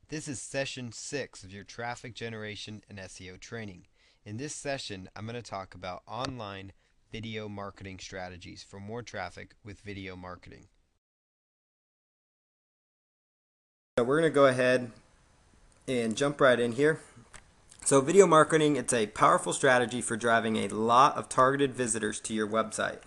This is session 6 of your traffic generation and SEO training. In this session, I'm going to talk about online video marketing strategies for more traffic with video marketing. So we're going to go ahead and jump right in here. So video marketing, it's a powerful strategy for driving a lot of targeted visitors to your website.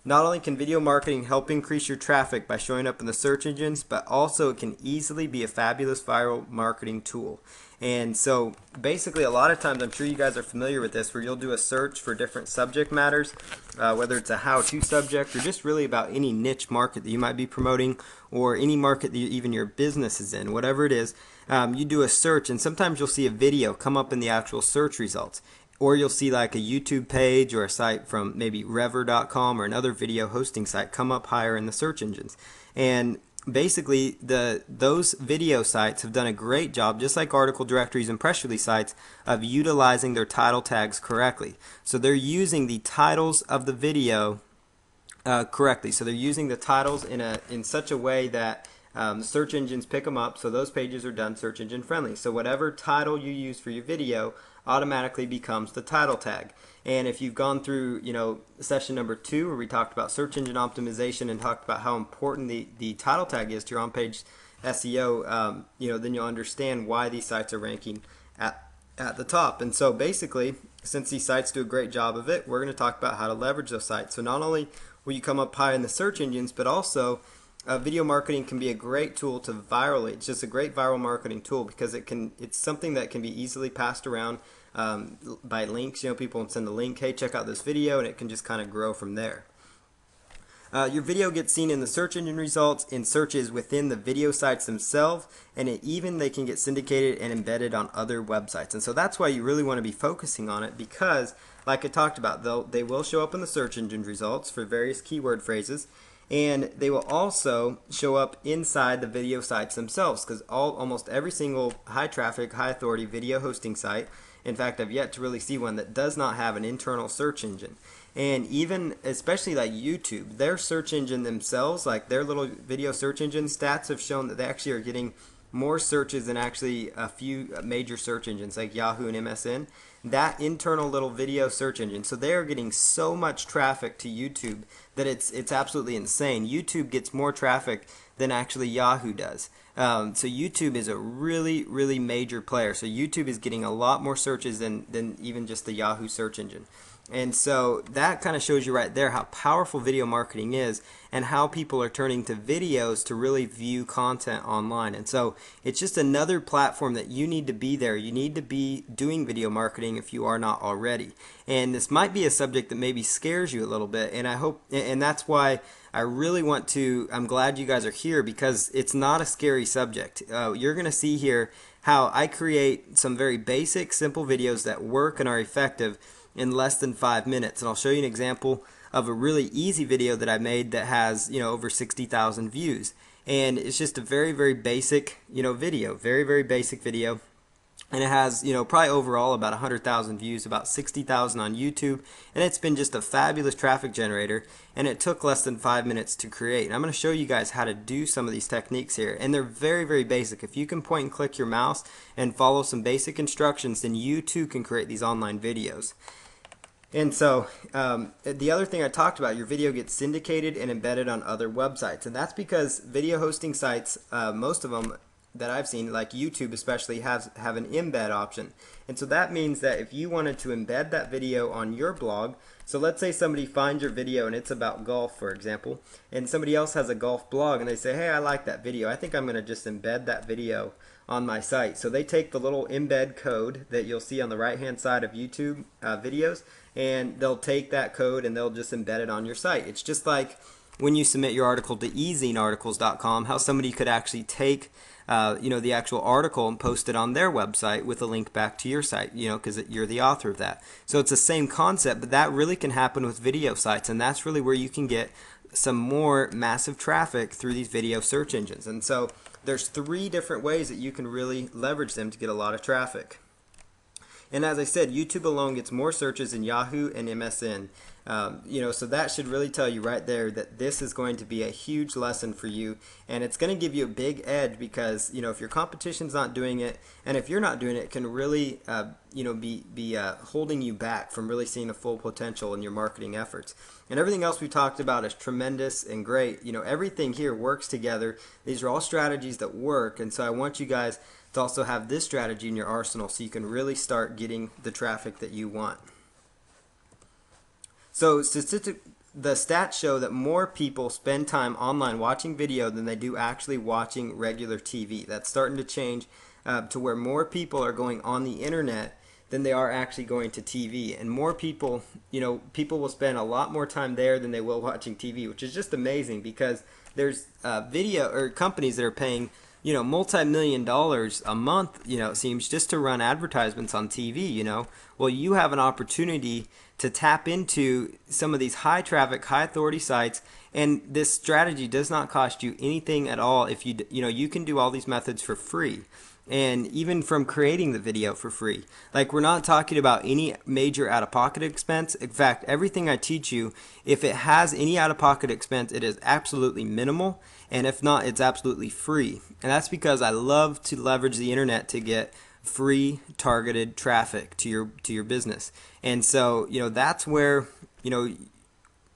Not only can video marketing help increase your traffic by showing up in the search engines, but also it can easily be a fabulous viral marketing tool. And so basically a lot of times, I'm sure you guys are familiar with this, where you'll do a search for different subject matters, whether it's a how-to subject or just really about any niche market that you might be promoting or any market that even your business is in, whatever it is. You do a search and sometimes you'll see a video come up in the actual search results. Or you'll see like a YouTube page or a site from maybe Rever.com or another video hosting site come up higher in the search engines. And basically those video sites have done a great job, just like article directories and press release sites, of utilizing their title tags correctly. So they're using the titles of the video correctly. So they're using the titles in such a way that the search engines pick them up, so those pages are done search engine friendly. So whatever title you use for your video automatically becomes the title tag. And if you've gone through, session number 2 where we talked about search engine optimization and talked about how important the title tag is to your on-page SEO, then you'll understand why these sites are ranking at the top. And so basically, since these sites do a great job of it, we're going to talk about how to leverage those sites. So not only will you come up high in the search engines, but also video marketing can be a great tool to virally. It's just a great viral marketing tool because it's something that can be easily passed around by links. People can send a link, hey, check out this video, and it can just kind of grow from there. Your video gets seen in the search engine results, in searches within the video sites themselves, and they can get syndicated and embedded on other websites. And so that's why you really want to be focusing on it, because like I talked about, they will show up in the search engine results for various keyword phrases, and they will also show up inside the video sites themselves, because almost every single high traffic, high authority video hosting site, in fact I've yet to really see one that does not have an internal search engine. And even especially like YouTube, their search engine themselves, like their little video search engine stats have shown that they actually are getting more searches than actually a few major search engines like Yahoo and MSN. That internal little video search engine, so they are getting so much traffic to YouTube that it's absolutely insane. YouTube gets more traffic than actually Yahoo does. So YouTube is a really major player. So YouTube is getting a lot more searches than even just the Yahoo search engine. And so that kind of shows you right there how powerful video marketing is and how people are turning to videos to really view content online. And so it's just another platform that you need to be there. You need to be doing video marketing if you are not already. And this might be a subject that maybe scares you a little bit, and that's why I'm glad you guys are here, because it's not a scary subject. You're going to see here how I create some very basic, simple videos that work and are effective in less than 5 minutes. And I'll show you an example of a really easy video that I made that has over 60,000 views. And it's just a very basic video, very basic video. And it has probably overall about 100,000 views, about 60,000 on YouTube, and it's been just a fabulous traffic generator, and it took less than 5 minutes to create. And I'm going to show you guys how to do some of these techniques here, and they're very basic. If you can point and click your mouse and follow some basic instructions, then you too can create these online videos. And so the other thing I talked about, your video gets syndicated and embedded on other websites, and that's because video hosting sites, most of them that I've seen, like YouTube especially, have an embed option. And so that means that if you wanted to embed that video on your blog, so let's say somebody finds your video and it's about golf, for example, and somebody else has a golf blog and they say, hey, I like that video, I think I'm going to just embed that video on my site. So they take the little embed code that you'll see on the right hand side of YouTube videos, and they'll take that code and they'll just embed it on your site. It's just like when you submit your article to ezinearticles.com, how somebody could actually take the actual article and post it on their website with a link back to your site, because you're the author of that. So it's the same concept, but that really can happen with video sites, and that's really where you can get some more massive traffic through these video search engines. And so there's 3 different ways that you can really leverage them to get a lot of traffic. And as I said, YouTube alone gets more searches than Yahoo and MSN. So that should really tell you right there that this is going to be a huge lesson for you, and it's going to give you a big edge because if your competition's not doing it, and if you're not doing it, it can really be holding you back from really seeing the full potential in your marketing efforts. And everything else we talked about is tremendous and great. Everything here works together. These are all strategies that work, and so I want you guys to also have this strategy in your arsenal so you can really start getting the traffic that you want. So the stats show that more people spend time online watching video than they do actually watching regular TV. That's starting to change to where more people are going on the internet than they are actually going to TV. And more people, people will spend a lot more time there than they will watching TV, which is just amazing because there's video or companies that are paying multi-million dollars a month, it seems, just to run advertisements on TV, Well, you have an opportunity to tap into some of these high traffic, high authority sites, and this strategy does not cost you anything at all. If you can do all these methods for free. And even from creating the video for free. Like, we're not talking about any major out-of-pocket expense. In fact, everything I teach you, if it has any out-of-pocket expense, it is absolutely minimal. And if not, it's absolutely free. And that's because I love to leverage the internet to get free targeted traffic to your business. And so, that's where,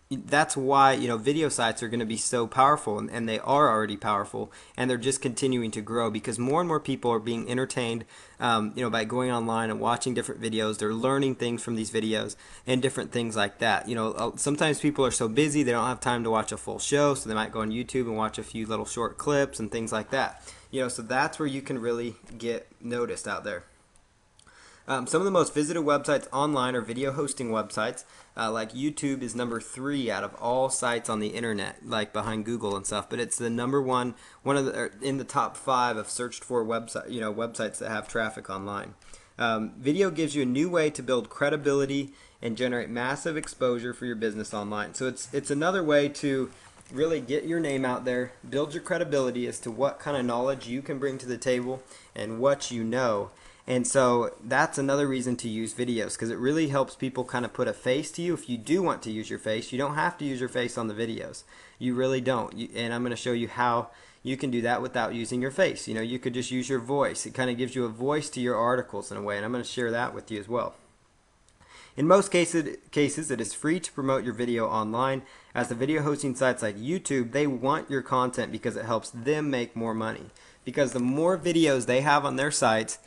that's why video sites are going to be so powerful, and they are already powerful, and they're just continuing to grow because more and more people are being entertained by going online and watching different videos. They're learning things from these videos and different things like that. Sometimes people are so busy they don't have time to watch a full show, so they might go on YouTube and watch a few little short clips and things like that. So that's where you can really get noticed out there. Some of the most visited websites online are video hosting websites. Like YouTube is number 3 out of all sites on the internet, like behind Google and stuff. But it's the number one in the top 5 of searched for websites that have traffic online. Video gives you a new way to build credibility and generate massive exposure for your business online. So it's another way to really get your name out there, build your credibility as to what kind of knowledge you can bring to the table and what you know. And so that's another reason to use videos, because it really helps people kind of put a face to you. If you do want to use your face, you don't have to use your face on the videos. You really don't. And I'm going to show you how you can do that without using your face. You could just use your voice. It kind of gives you a voice to your articles in a way, and I'm going to share that with you as well. In most cases, it is free to promote your video online, as the video hosting sites like YouTube, they want your content because it helps them make more money. Because the more videos they have on their sites,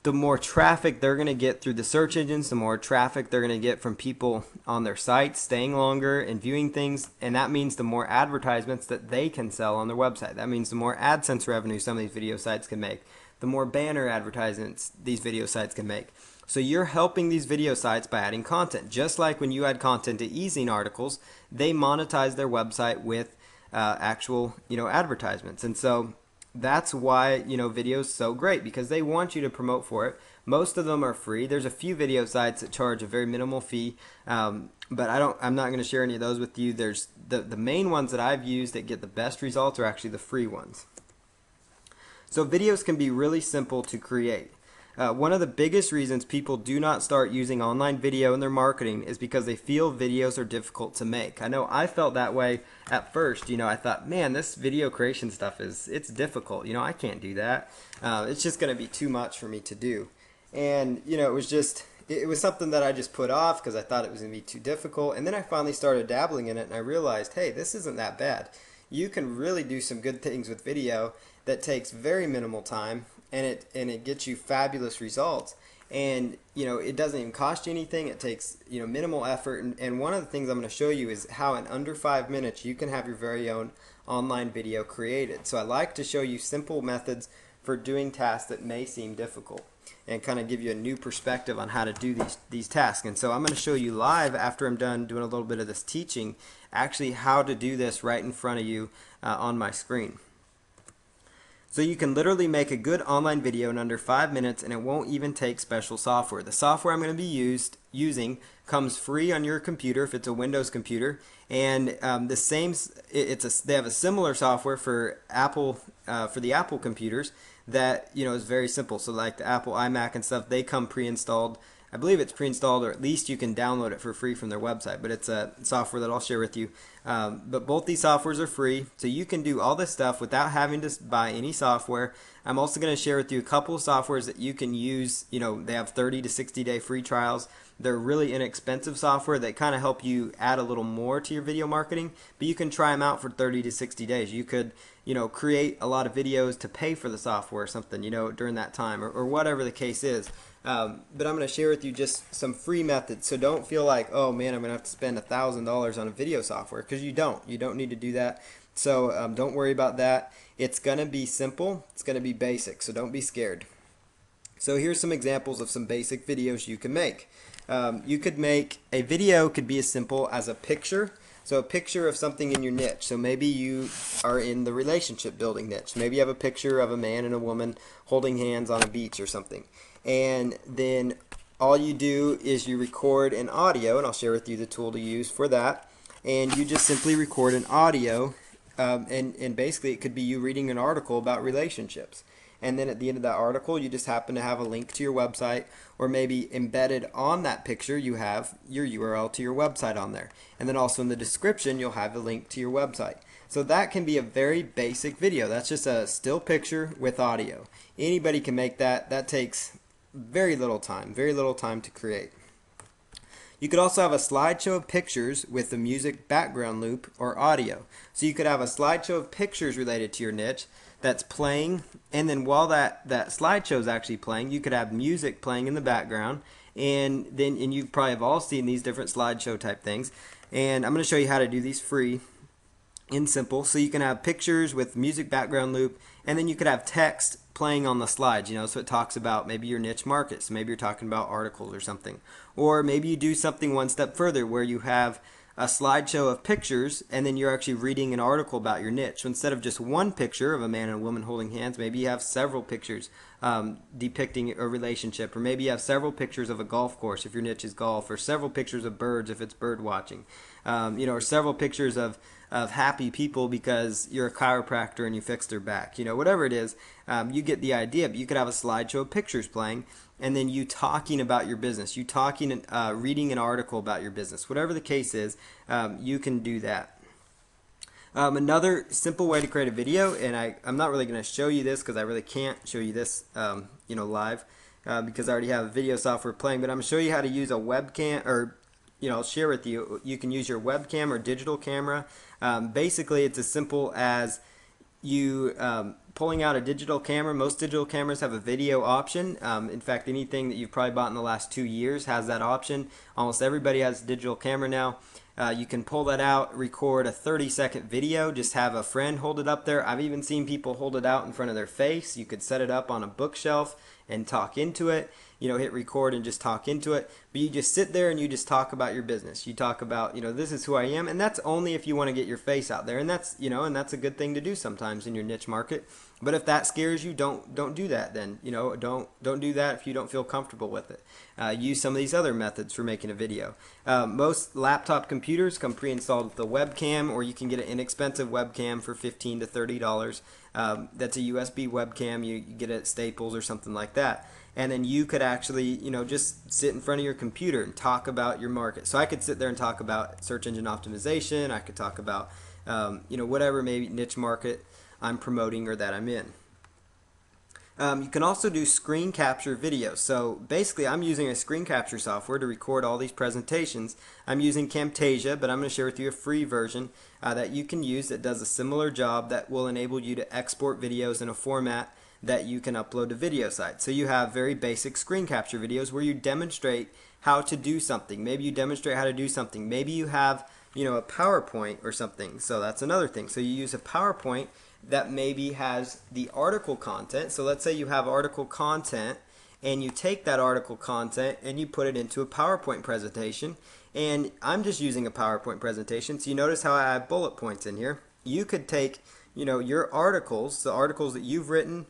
the more traffic they're going to get through the search engines, the more traffic they're going to get from people on their sites staying longer and viewing things, and that means the more advertisements that they can sell on their website. That means the more AdSense revenue some of these video sites can make, the more banner advertisements these video sites can make. So you're helping these video sites by adding content. Just like when you add content to eZine articles, they monetize their website with actual advertisements. And so that's why video is so great, because they want you to promote for it. Most of them are free. There's a few video sites that charge a very minimal fee, but I'm not going to share any of those with you. There's the main ones that I've used that get the best results are actually the free ones. So videos can be really simple to create. One of the biggest reasons people do not start using online video in their marketing is because they feel videos are difficult to make. I know I felt that way at first. I thought, man, this video creation stuff it's difficult. I can't do that. It's just going to be too much for me to do. And it was something that I just put off because I thought it was going to be too difficult. And then I finally started dabbling in it, and I realized, hey, this isn't that bad. You can really do some good things with video that takes very minimal time, and it gets you fabulous results. And it doesn't even cost you anything. It takes minimal effort. And one of the things I'm going to show you is how in under 5 minutes you can have your very own online video created. So I like to show you simple methods for doing tasks that may seem difficult, and kind of give you a new perspective on how to do these tasks. And so I'm going to show you live, after I'm done doing a little bit of this teaching, actually how to do this right in front of you on my screen. So you can literally make a good online video in under 5 minutes, and it won't even take special software. The software I'm going to be using comes free on your computer if it's a Windows computer, and they have a similar software for Apple for the Apple computers that is very simple. So like the Apple iMac and stuff, they come pre-installed I believe it's pre-installed, or at least you can download it for free from their website, but it's a software that I'll share with you. But both these softwares are free, so you can do all this stuff without having to buy any software. I'm also going to share with you a couple of softwares that you can use. They have 30 to 60 day free trials. They're really inexpensive software that kind of help you add a little more to your video marketing, but you can try them out for 30 to 60 days. You could, create a lot of videos to pay for the software or something, during that time, or whatever the case is. But I'm going to share with you just some free methods. So don't feel like, oh man, I'm going to have to spend $1,000 on a video software, because you don't. You don't need to do that. So don't worry about that. It's going to be simple. It's going to be basic. So don't be scared. So here's some examples of some basic videos you can make. You could make a video, could be as simple as a picture. So a picture of something in your niche. So maybe you are in the relationship building niche. Maybe you have a picture of a man and a woman holding hands on a beach or something. And then all you do is you record an audio, and I'll share with you the tool to use for that. And you just simply record an audio, and basically it could be you reading an article about relationships. And then at the end of that article, you just happen to have a link to your website, or maybe embedded on that picture, you have your URL to your website on there. And then also in the description, you'll have a link to your website. So that can be a very basic video. That's just a still picture with audio. Anybody can make that. That takes very little time to create. You could also have a slideshow of pictures with the music background loop or audio. So you could have a slideshow of pictures related to your niche that's playing, and then while that slideshow is actually playing, you could have music playing in the background, and you probably have all seen these different slideshow type things. And I'm going to show you how to do these free and simple. So you can have pictures with music background loop, and then you could have text playing on the slides, so it talks about maybe your niche market. So maybe you're talking about articles or something. Or maybe you do something one step further where you have a slideshow of pictures, and then you're actually reading an article about your niche. So instead of just one picture of a man and a woman holding hands, maybe you have several pictures depicting a relationship, or maybe you have several pictures of a golf course if your niche is golf, or several pictures of birds if it's bird watching, or several pictures of happy people because you're a chiropractor and you fix their back. Whatever it is, you get the idea. But you could have a slideshow of pictures playing, and then you talking about your business, you talking, reading an article about your business. Whatever the case is, you can do that. Another simple way to create a video, and I'm not really going to show you this because I really can't show you this live because I already have video software playing, but I'm going to show you how to use a webcam, or I'll share with you. You can use your webcam or digital camera. Basically, it's as simple as you pulling out a digital camera. Most digital cameras have a video option. In fact, anything that you've probably bought in the last 2 years has that option. Almost everybody has a digital camera now. You can pull that out, record a 30-second video, just have a friend hold it up there. I've even seen people hold it out in front of their face. You could set it up on a bookshelf and talk into it. Hit record and just talk into it. But you just sit there and you just talk about your business. You talk about, this is who I am, and that's only if you want to get your face out there. And that's, and that's a good thing to do sometimes in your niche market. But if that scares you, don't do that then. Don't do that if you don't feel comfortable with it. Use some of these other methods for making a video. Most laptop computers come pre-installed with a webcam, or you can get an inexpensive webcam for $15 to $30. That's a USB webcam. You get it at Staples or something like that. And then you could actually, just sit in front of your computer and talk about your market. So I could sit there and talk about search engine optimization. I could talk about, whatever maybe niche market I'm promoting or that I'm in. You can also do screen capture videos. So basically, I'm using a screen capture software to record all these presentations. I'm using Camtasia, but I'm going to share with you a free version that you can use that does a similar job that will enable you to export videos in a format that you can upload to video sites. So you have very basic screen capture videos where you demonstrate how to do something. Maybe you demonstrate how to do something. Maybe you have, a PowerPoint or something. So that's another thing. So you use a PowerPoint that maybe has the article content. So let's say you have article content, and you take that article content and you put it into a PowerPoint presentation. And I'm just using a PowerPoint presentation. So you notice how I have bullet points in here. You could take, your articles, the articles that you've written,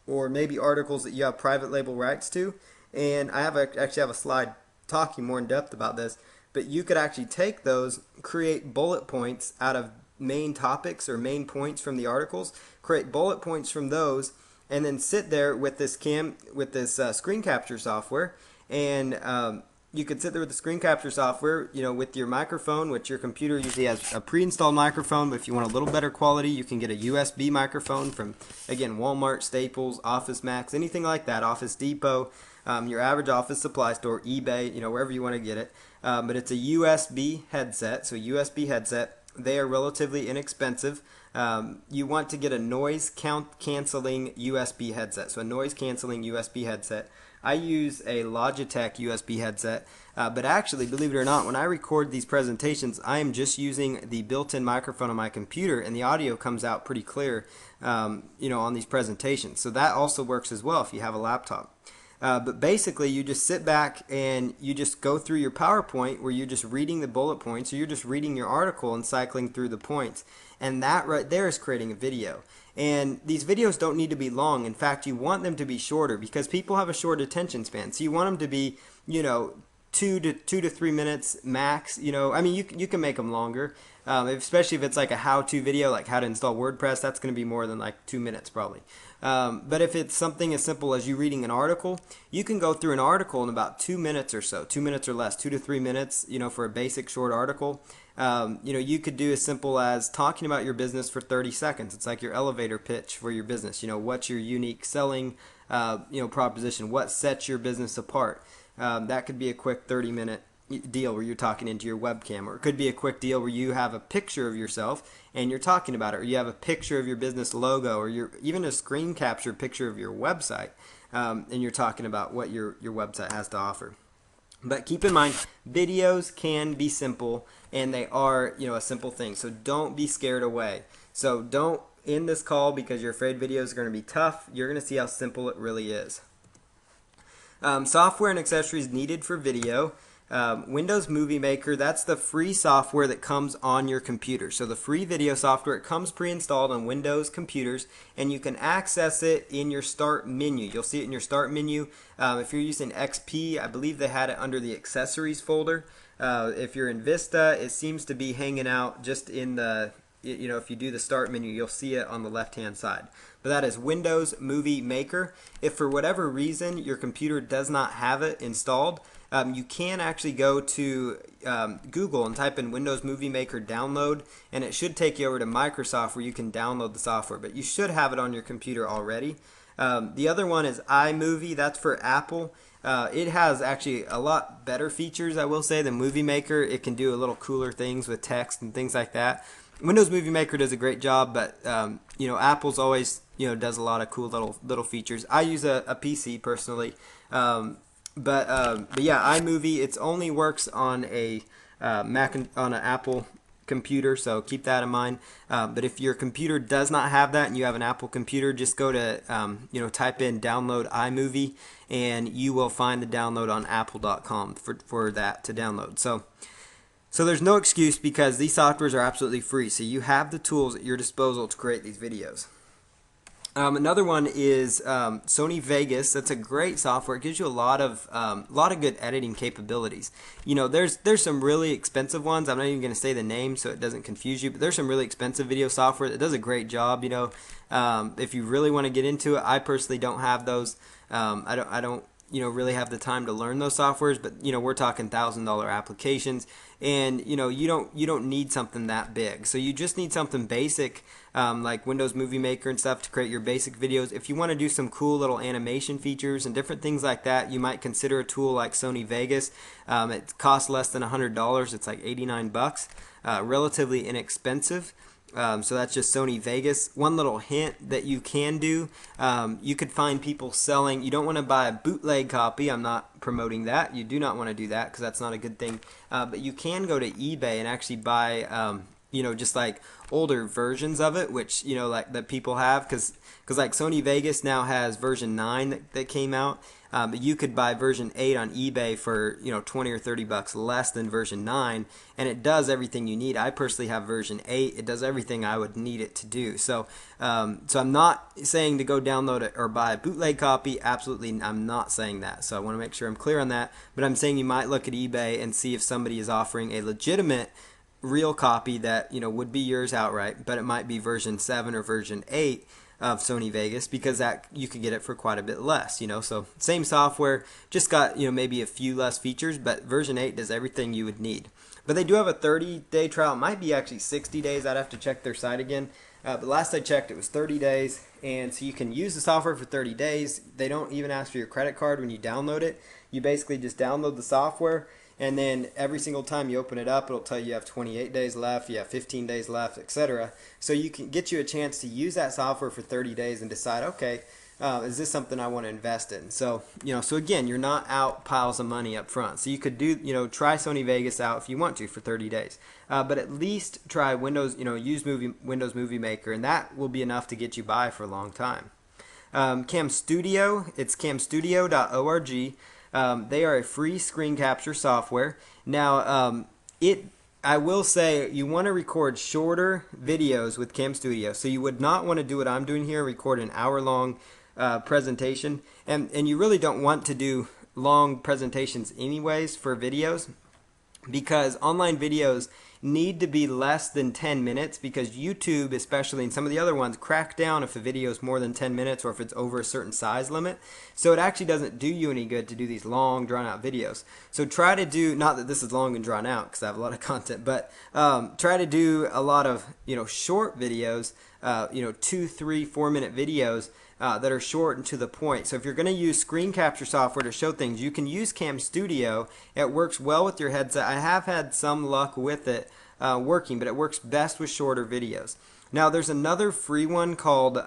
or maybe articles that you have private label rights to, and I actually have a slide talking more in depth about this, but you could actually take those, create bullet points out of main topics or main points from the articles, create bullet points from those, and then sit there with this screen capture software and you could sit there with the screen capture software, with your microphone, which your computer usually has a pre-installed microphone, but if you want a little better quality, you can get a USB microphone from, again, Walmart, Staples, Office Max, anything like that, Office Depot, your average office supply store, eBay, wherever you want to get it. But it's a USB headset, so USB headset. They are relatively inexpensive. You want to get a noise canceling USB headset, so a noise canceling USB headset. I use a Logitech USB headset, but actually, believe it or not, when I record these presentations, I am just using the built-in microphone on my computer, and the audio comes out pretty clear, on these presentations. So that also works as well if you have a laptop. But basically, you just sit back and you just go through your PowerPoint where you're just reading the bullet points, or you're just reading your article and cycling through the points. And that right there is creating a video. And these videos don't need to be long. In fact, you want them to be shorter because people have a short attention span. So you want them to be, 2 to 3 minutes max. You can make them longer, especially if it's like a how-to video, like how to install WordPress. That's going to be more than like 2 minutes probably. But if it's something as simple as you reading an article, you can go through an article in about 2 minutes or so, 2 minutes or less, 2 to 3 minutes, for a basic short article. You could do as simple as talking about your business for 30 seconds. It's like your elevator pitch for your business. What's your unique selling, proposition? What sets your business apart? That could be a quick 30-minute deal where you're talking into your webcam, or it could be a quick deal where you have a picture of yourself and you're talking about it, or you have a picture of your business logo, or even a screen capture picture of your website, and you're talking about what your website has to offer. But keep in mind, videos can be simple, and they are, a simple thing. So don't be scared away. So don't end this call because you're afraid videos are going to be tough. You're going to see how simple it really is. Software and accessories needed for video. Windows Movie Maker, that's the free software that comes on your computer. So the free video software, it comes pre-installed on Windows computers, and you can access it in your Start menu. You'll see it in your Start menu. If you're using XP, I believe they had it under the Accessories folder. If you're in Vista, it seems to be hanging out just in the, if you do the Start menu, you'll see it on the left-hand side. But that is Windows Movie Maker. If for whatever reason your computer does not have it installed, you can actually go to Google and type in Windows Movie Maker download, and it should take you over to Microsoft where you can download the software. But you should have it on your computer already. The other one is iMovie. That's for Apple. It has actually a lot better features, I will say, than Movie Maker. It can do a little cooler things with text and things like that. Windows Movie Maker does a great job, but Apple's always does a lot of cool little features. I use a PC personally, but yeah, iMovie, it only works on a Mac, on an Apple computer, so keep that in mind. But if your computer does not have that and you have an Apple computer, just go to type in download iMovie, and you will find the download on apple.com for that to download. So there's no excuse because these softwares are absolutely free. So you have the tools at your disposal to create these videos. Another one is Sony Vegas. That's a great software. It gives you a lot of good editing capabilities. There's some really expensive ones. I'm not even going to say the name so it doesn't confuse you. But there's some really expensive video software that does a great job. If you really want to get into it, I personally don't have those. I don't really have the time to learn those softwares, but we're talking $1,000 applications, and you don't need something that big. So you just need something basic, like Windows Movie Maker and stuff to create your basic videos. If you want to do some cool little animation features and different things like that, you might consider a tool like Sony Vegas. It costs less than $100. It's like $89, relatively inexpensive. So that's just Sony Vegas. One little hint that you can do, you could find people selling, you don't want to buy a bootleg copy, I'm not promoting that, you do not want to do that because that's not a good thing, but you can go to eBay and actually buy, just like older versions of it, which, like that people have, because like Sony Vegas now has version 9 that came out, but you could buy version 8 on eBay for 20 or $30 less than version 9, and it does everything you need. I personally have version 8. It does everything I would need it to do. So I'm not saying to go download it or buy a bootleg copy. Absolutely, I'm not saying that. So I want to make sure I'm clear on that. But I'm saying you might look at eBay and see if somebody is offering a legitimate real copy that would be yours outright, but it might be version 7 or version 8. of Sony Vegas, because that you could get it for quite a bit less, so same software, just got maybe a few less features, but version 8 does everything you would need. But they do have a 30-day trial. It might be actually 60 days. I'd have to check their site again. But last I checked, it was 30 days. And so you can use the software for 30 days. They don't even ask for your credit card when you download it. You basically just download the software, and then every single time you open it up, it'll tell you have 28 days left, you have 15 days left, etc. So you can get you a chance to use that software for 30 days and decide, okay, is this something I want to invest in? So, so again, you're not out piles of money up front. So you could do, try Sony Vegas out if you want to for 30 days. But at least try Windows, use Windows Movie Maker, and that will be enough to get you by for a long time. Cam Studio, it's camstudio.org. They are a free screen capture software. Now, I will say you want to record shorter videos with Cam Studio. So you would not want to do what I'm doing here, record an hour-long presentation. And you really don't want to do long presentations anyways for videos, because online videos need to be less than 10 minutes, because YouTube, especially, and some of the other ones, crack down if a video is more than 10 minutes or if it's over a certain size limit. So it actually doesn't do you any good to do these long, drawn-out videos. So try to do, not that this is long and drawn out because I have a lot of content, but try to do a lot of short videos, 2, 3, 4-minute videos that are short and to the point. So if you're going to use screen capture software to show things, you can use Cam Studio. It works well with your headset. I have had some luck with it working, but it works best with shorter videos. Now there's another free one called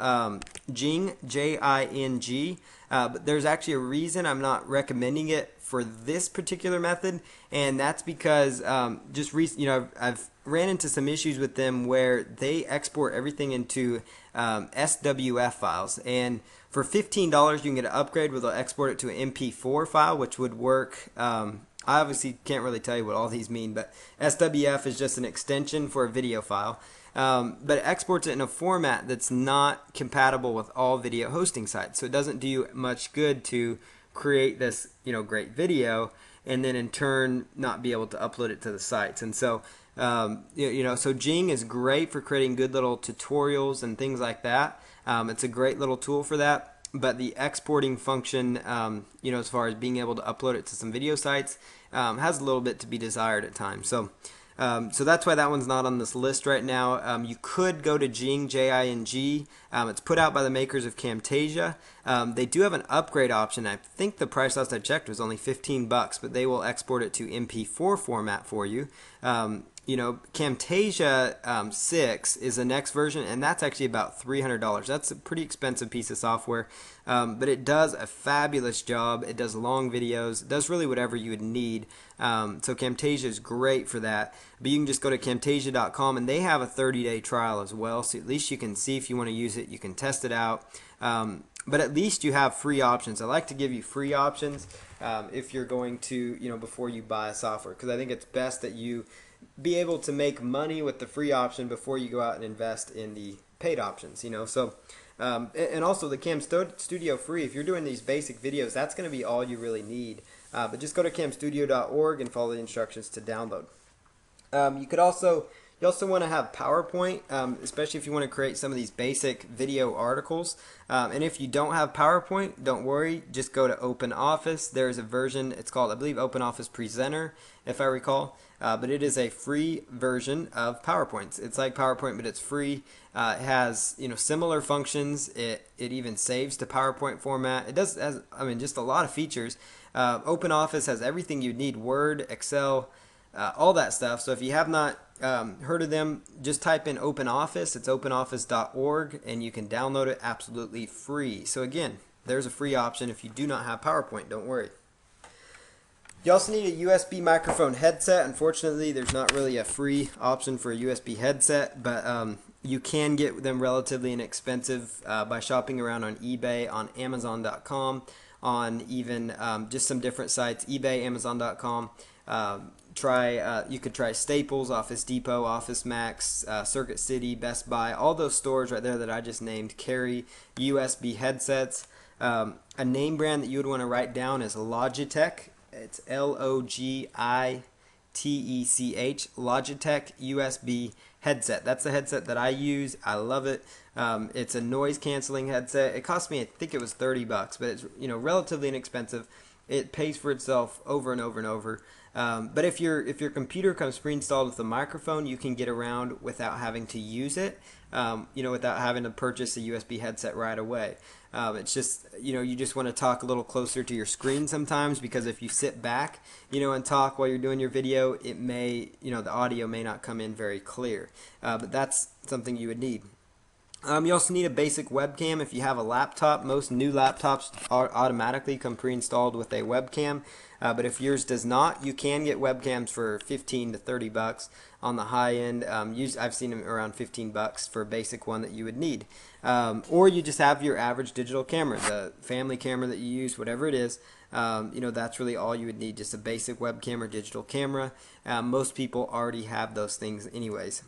Jing, J-I-N-G, but there's actually a reason I'm not recommending it for this particular method, and that's because I've ran into some issues with them where they export everything into SWF files, and for $15 you can get an upgrade where they'll export it to an MP4 file, which would work. I obviously can't really tell you what all these mean, but SWF is just an extension for a video file. But it exports it in a format that's not compatible with all video hosting sites, so it doesn't do you much good to create this great video and then in turn not be able to upload it to the sites. And so so Jing is great for creating good little tutorials and things like that. It's a great little tool for that. But the exporting function, as far as being able to upload it to some video sites, has a little bit to be desired at times. So that's why that one's not on this list right now. You could go to Jing, J-I-N-G. It's put out by the makers of Camtasia. They do have an upgrade option. I think the price last I checked was only $15, but they will export it to MP4 format for you. Camtasia 6 is the next version, and that's actually about $300. That's a pretty expensive piece of software, but it does a fabulous job. It does long videos. It does really whatever you would need. So Camtasia is great for that. But you can just go to camtasia.com, and they have a 30-day trial as well, so at least you can see if you want to use it. You can test it out. But at least you have free options. I like to give you free options if you're going to, before you buy a software, because I think it's best that you be able to make money with the free option before you go out and invest in the paid options. So and also the Cam Studio free, if you're doing these basic videos, that's going to be all you really need. But just go to camstudio.org and follow the instructions to download. You also want to have PowerPoint, especially if you want to create some of these basic video articles. And if you don't have PowerPoint, don't worry. Just go to OpenOffice. There's a version, it's called, I believe, OpenOffice Presenter, if I recall. But it is a free version of PowerPoint. It's like PowerPoint, but it's free. It has similar functions. It even saves to PowerPoint format. It does just a lot of features. OpenOffice has everything you need: Word, Excel, all that stuff. So if you have not heard of them, just type in OpenOffice. It's openoffice.org, and you can download it absolutely free. So again, there's a free option if you do not have PowerPoint. Don't worry. You also need a USB microphone headset. Unfortunately, there's not really a free option for a USB headset, but you can get them relatively inexpensive by shopping around on eBay, on Amazon.com, on even just some different sites, eBay, Amazon.com. You could try Staples, Office Depot, Office Max, Circuit City, Best Buy. All those stores right there that I just named carry USB headsets. A name brand that you would want to write down is Logitech. It's Logitech, Logitech USB headset. That's the headset that I use. I love it. It's a noise canceling headset. It cost me, I think it was $30, but it's relatively inexpensive. It pays for itself over and over and over. But if your computer comes pre-installed with a microphone, you can get around without having to use it. Without having to purchase a USB headset right away. It's just, you just want to talk a little closer to your screen sometimes, because if you sit back, and talk while you're doing your video, it may, the audio may not come in very clear. But that's something you would need. You also need a basic webcam. If you have a laptop, most new laptops automatically come pre-installed with a webcam. But if yours does not, you can get webcams for $15 to $30 on the high end. I've seen them around $15 for a basic one that you would need. Or you just have your average digital camera, the family camera that you use, whatever it is. That's really all you would need, just a basic webcam or digital camera. Most people already have those things anyways.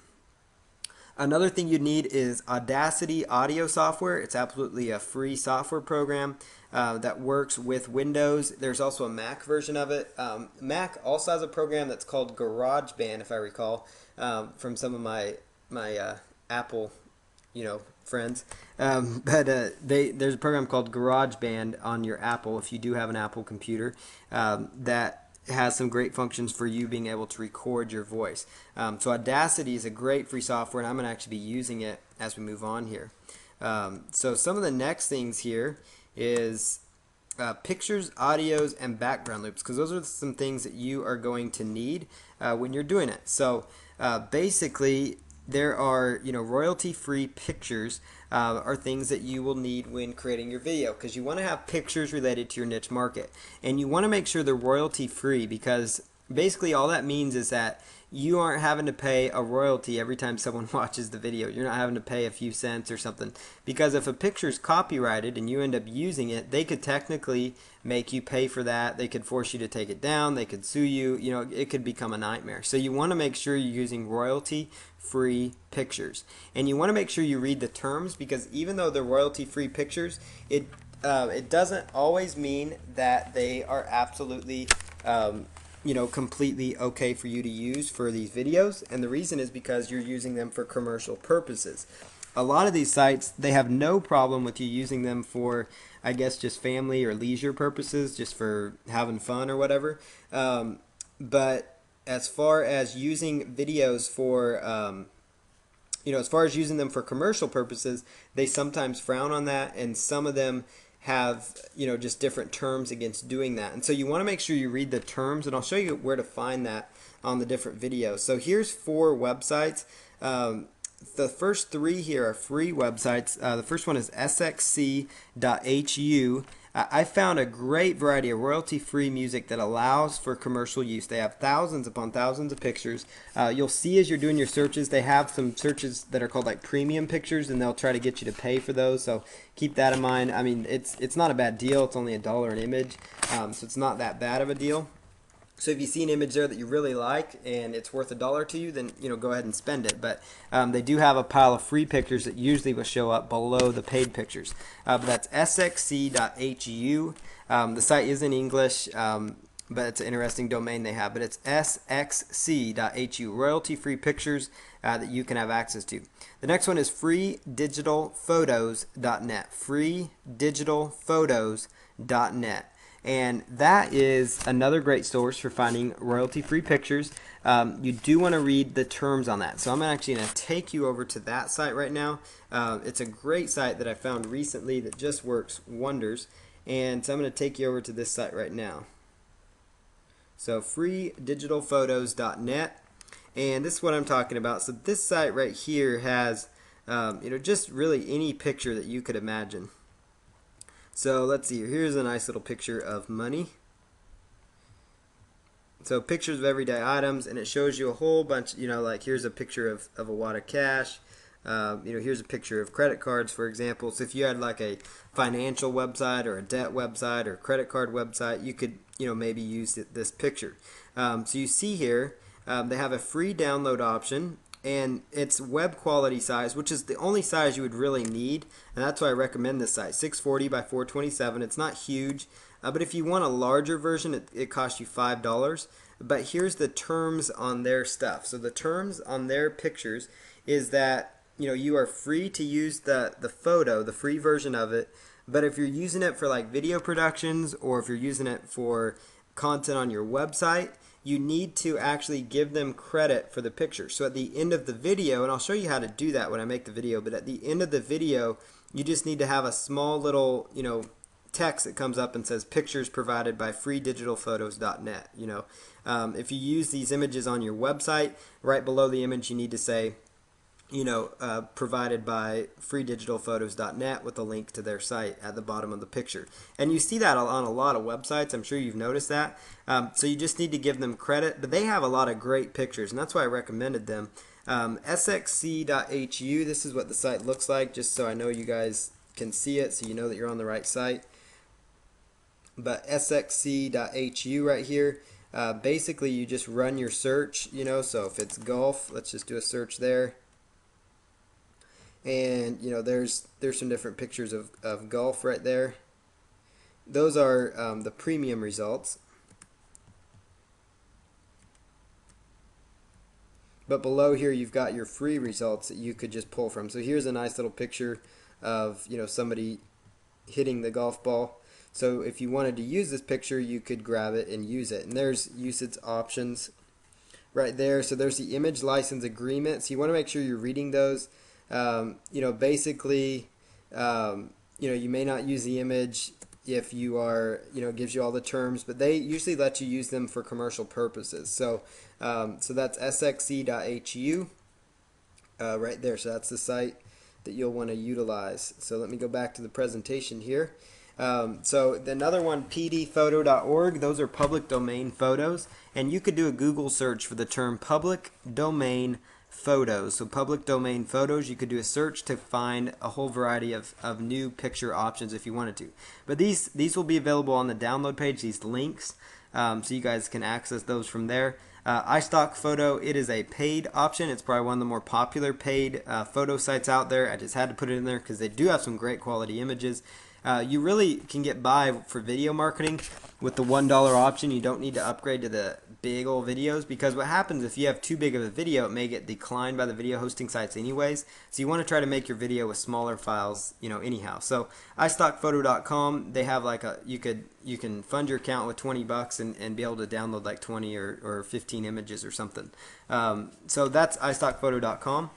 Another thing you need is Audacity audio software. It's absolutely a free software program that works with Windows. There's also a Mac version of it. Mac also has a program that's called GarageBand, if I recall, from some of my Apple, friends. There's a program called GarageBand on your Apple, if you do have an Apple computer, that has some great functions for you being able to record your voice. So Audacity is a great free software, and I'm going to actually be using it as we move on here. So some of the next things here is pictures, audios, and background loops, because those are some things that you are going to need when you're doing it. So basically, there are royalty-free pictures are things that you will need when creating your video, because you want to have pictures related to your niche market, and you want to make sure they're royalty-free, because basically all that means is that you aren't having to pay a royalty every time someone watches the video. You're not having to pay a few cents or something, because if a picture is copyrighted and you end up using it, they could technically make you pay for that. They could force you to take it down. They could sue you. It could become a nightmare. So you want to make sure you're using royalty-free pictures, and you want to make sure you read the terms, because even though they're royalty-free pictures, it doesn't always mean that they are absolutely completely okay for you to use for these videos. And the reason is because you're using them for commercial purposes. A lot of these sites, they have no problem with you using them for, I guess, just family or leisure purposes, just for having fun or whatever. But as far as using videos for as far as using them for commercial purposes, they sometimes frown on that, and some of them have just different terms against doing that. And so you want to make sure you read the terms, and I'll show you where to find that on the different videos. So here's 4 websites. The first 3 here are free websites. The first one is sxc.hu. I found a great variety of royalty-free music that allows for commercial use. They have thousands upon thousands of pictures. You'll see as you're doing your searches, they have some searches that are called like premium pictures, and they'll try to get you to pay for those. So keep that in mind. I mean, it's not a bad deal. It's only $1 an image, so it's not that bad of a deal. So if you see an image there that you really like and it's worth $1 to you, then go ahead and spend it. But they do have a pile of free pictures that usually will show up below the paid pictures. But that's sxc.hu. The site is in English, but it's an interesting domain they have. But it's sxc.hu, royalty-free pictures that you can have access to. The next one is freedigitalphotos.net. freedigitalphotos.net. And that is another great source for finding royalty-free pictures. You do want to read the terms on that. So I'm actually going to take you over to that site right now. It's a great site that I found recently that just works wonders. And so I'm going to take you over to this site right now. So freedigitalphotos.net. And this is what I'm talking about. So this site right here has just really any picture that you could imagine. So let's see, here's a nice little picture of money. So pictures of everyday items, and it shows you a whole bunch, like here's a picture of a wad of cash. Here's a picture of credit cards, for example. So if you had like a financial website or a debt website or a credit card website, you could, maybe use this picture. So you see here, they have a free download option, and it's web quality size, which is the only size you would really need, and that's why I recommend this size, 640 by 427. It's not huge, but if you want a larger version, it costs you $5. but here's the terms on their stuff. So the terms on their pictures is that you are free to use the photo, the free version of it, but if you're using it for like video productions or if you're using it for content on your website, you need to actually give them credit for the picture. So at the end of the video, and I'll show you how to do that when I make the video, but at the end of the video, you just need to have a small little, text that comes up and says pictures provided by freedigitalphotos.net. If you use these images on your website, right below the image you need to say, provided by freedigitalphotos.net with a link to their site at the bottom of the picture. And you see that on a lot of websites. I'm sure you've noticed that. So you just need to give them credit. But they have a lot of great pictures, and that's why I recommended them. SXC.HU, this is what the site looks like, just so I know you guys can see it, so you know that you're on the right site. But SXC.HU right here, basically you just run your search, so if it's golf, let's just do a search there. And there's some different pictures of golf right there. Those are the premium results. But below here you've got your free results that you could just pull from. So here's a nice little picture of somebody hitting the golf ball. So if you wanted to use this picture, you could grab it and use it. And there's usage options right there. So there's the image license agreement. So you want to make sure you're reading those. Basically, you may not use the image if you are, it gives you all the terms, but they usually let you use them for commercial purposes. So, so that's sxc.hu right there. So that's the site that you'll want to utilize. So let me go back to the presentation here. So another one, pdphoto.org, those are public domain photos, and you could do a Google search for the term public domain photos. So public domain photos, you could do a search to find a whole variety of new picture options if you wanted to. But these will be available on the download page, these links, so you guys can access those from there. iStock Photo, it is a paid option. It's probably one of the more popular paid photo sites out there. I just had to put it in there because they do have some great quality images. You really can get by for video marketing with the $1 option. You don't need to upgrade to the big old videos, because what happens if you have too big of a video, it may get declined by the video hosting sites anyways. So you want to try to make your video with smaller files, anyhow. So iStockPhoto.com, they have like you can fund your account with $20 and be able to download like 20 or 15 images or something. So that's iStockPhoto.com.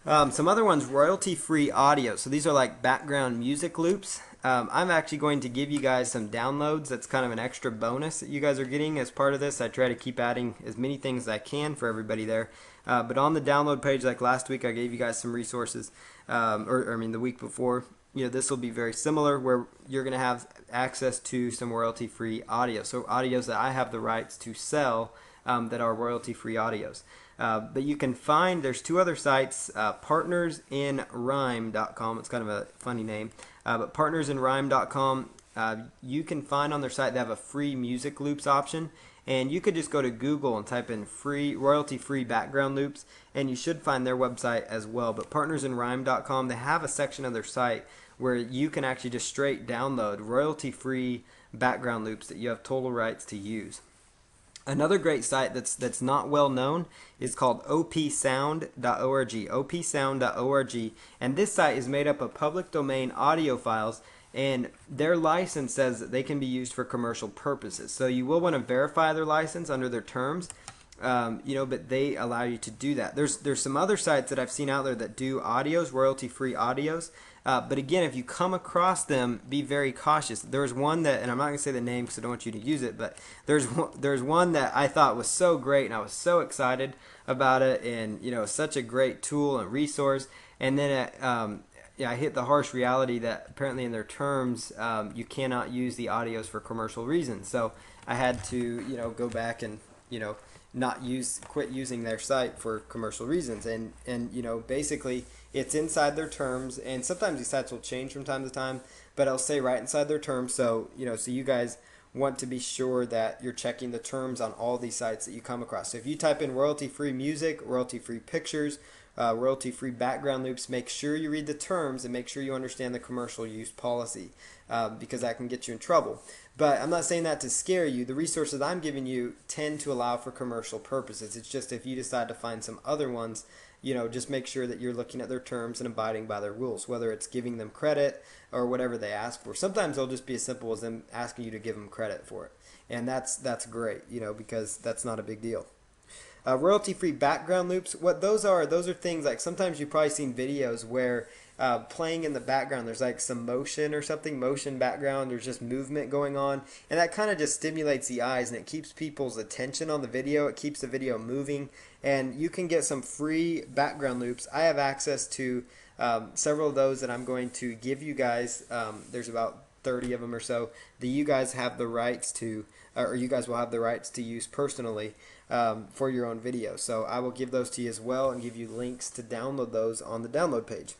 Some other ones, royalty-free audio. So these are like background music loops. I'm actually going to give you guys some downloads. That's kind of an extra bonus that you guys are getting as part of this. I try to keep adding as many things as I can for everybody there. But on the download page, like last week, I gave you guys some resources, the week before. This will be very similar, where you're going to have access to some royalty-free audio. So audios that I have the rights to sell that are royalty-free audios. But you can find, there's two other sites, partnersinrhyme.com. It's kind of a funny name. But partnersinrhyme.com, you can find on their site they have a free music loops option. And you could just go to Google and type in free, royalty-free background loops, and you should find their website as well. But partnersinrhyme.com, they have a section of their site where you can actually just straight download royalty-free background loops that you have total rights to use. Another great site that's not well known is called opsound.org, opsound.org, and this site is made up of public domain audio files, and their license says that they can be used for commercial purposes. So you will want to verify their license under their terms, but they allow you to do that. There's some other sites that I've seen out there that do audios, royalty-free audios. But again, if you come across them, be very cautious. There's one that, and I'm not going to say the name because I don't want you to use it, but there's one that I thought was so great, and I was so excited about it, and such a great tool and resource. And then I hit the harsh reality that apparently in their terms, you cannot use the audios for commercial reasons. So I had to go back and quit using their site for commercial reasons, and basically it's inside their terms, and sometimes these sites will change from time to time, but I'll say right inside their terms. So so you guys want to be sure that you're checking the terms on all these sites that you come across. So if you type in royalty-free music, royalty-free pictures, royalty-free background loops, make sure you read the terms and make sure you understand the commercial use policy, because that can get you in trouble. But I'm not saying that to scare you. The resources I'm giving you tend to allow for commercial purposes. It's just if you decide to find some other ones, just make sure that you're looking at their terms and abiding by their rules, whether it's giving them credit or whatever they ask for. Sometimes they'll just be as simple as them asking you to give them credit for it. And that's great, because that's not a big deal. Royalty-free background loops, what those are things like sometimes you've probably seen videos where playing in the background there's like some motion or something, motion background, there's just movement going on, and that kind of just stimulates the eyes and it keeps people's attention on the video, it keeps the video moving, and you can get some free background loops. I have access to several of those that I'm going to give you guys. There's about 30 of them or so that you guys have the rights to, or you guys will have the rights to use personally for your own video. So I will give those to you as well and give you links to download those on the download page.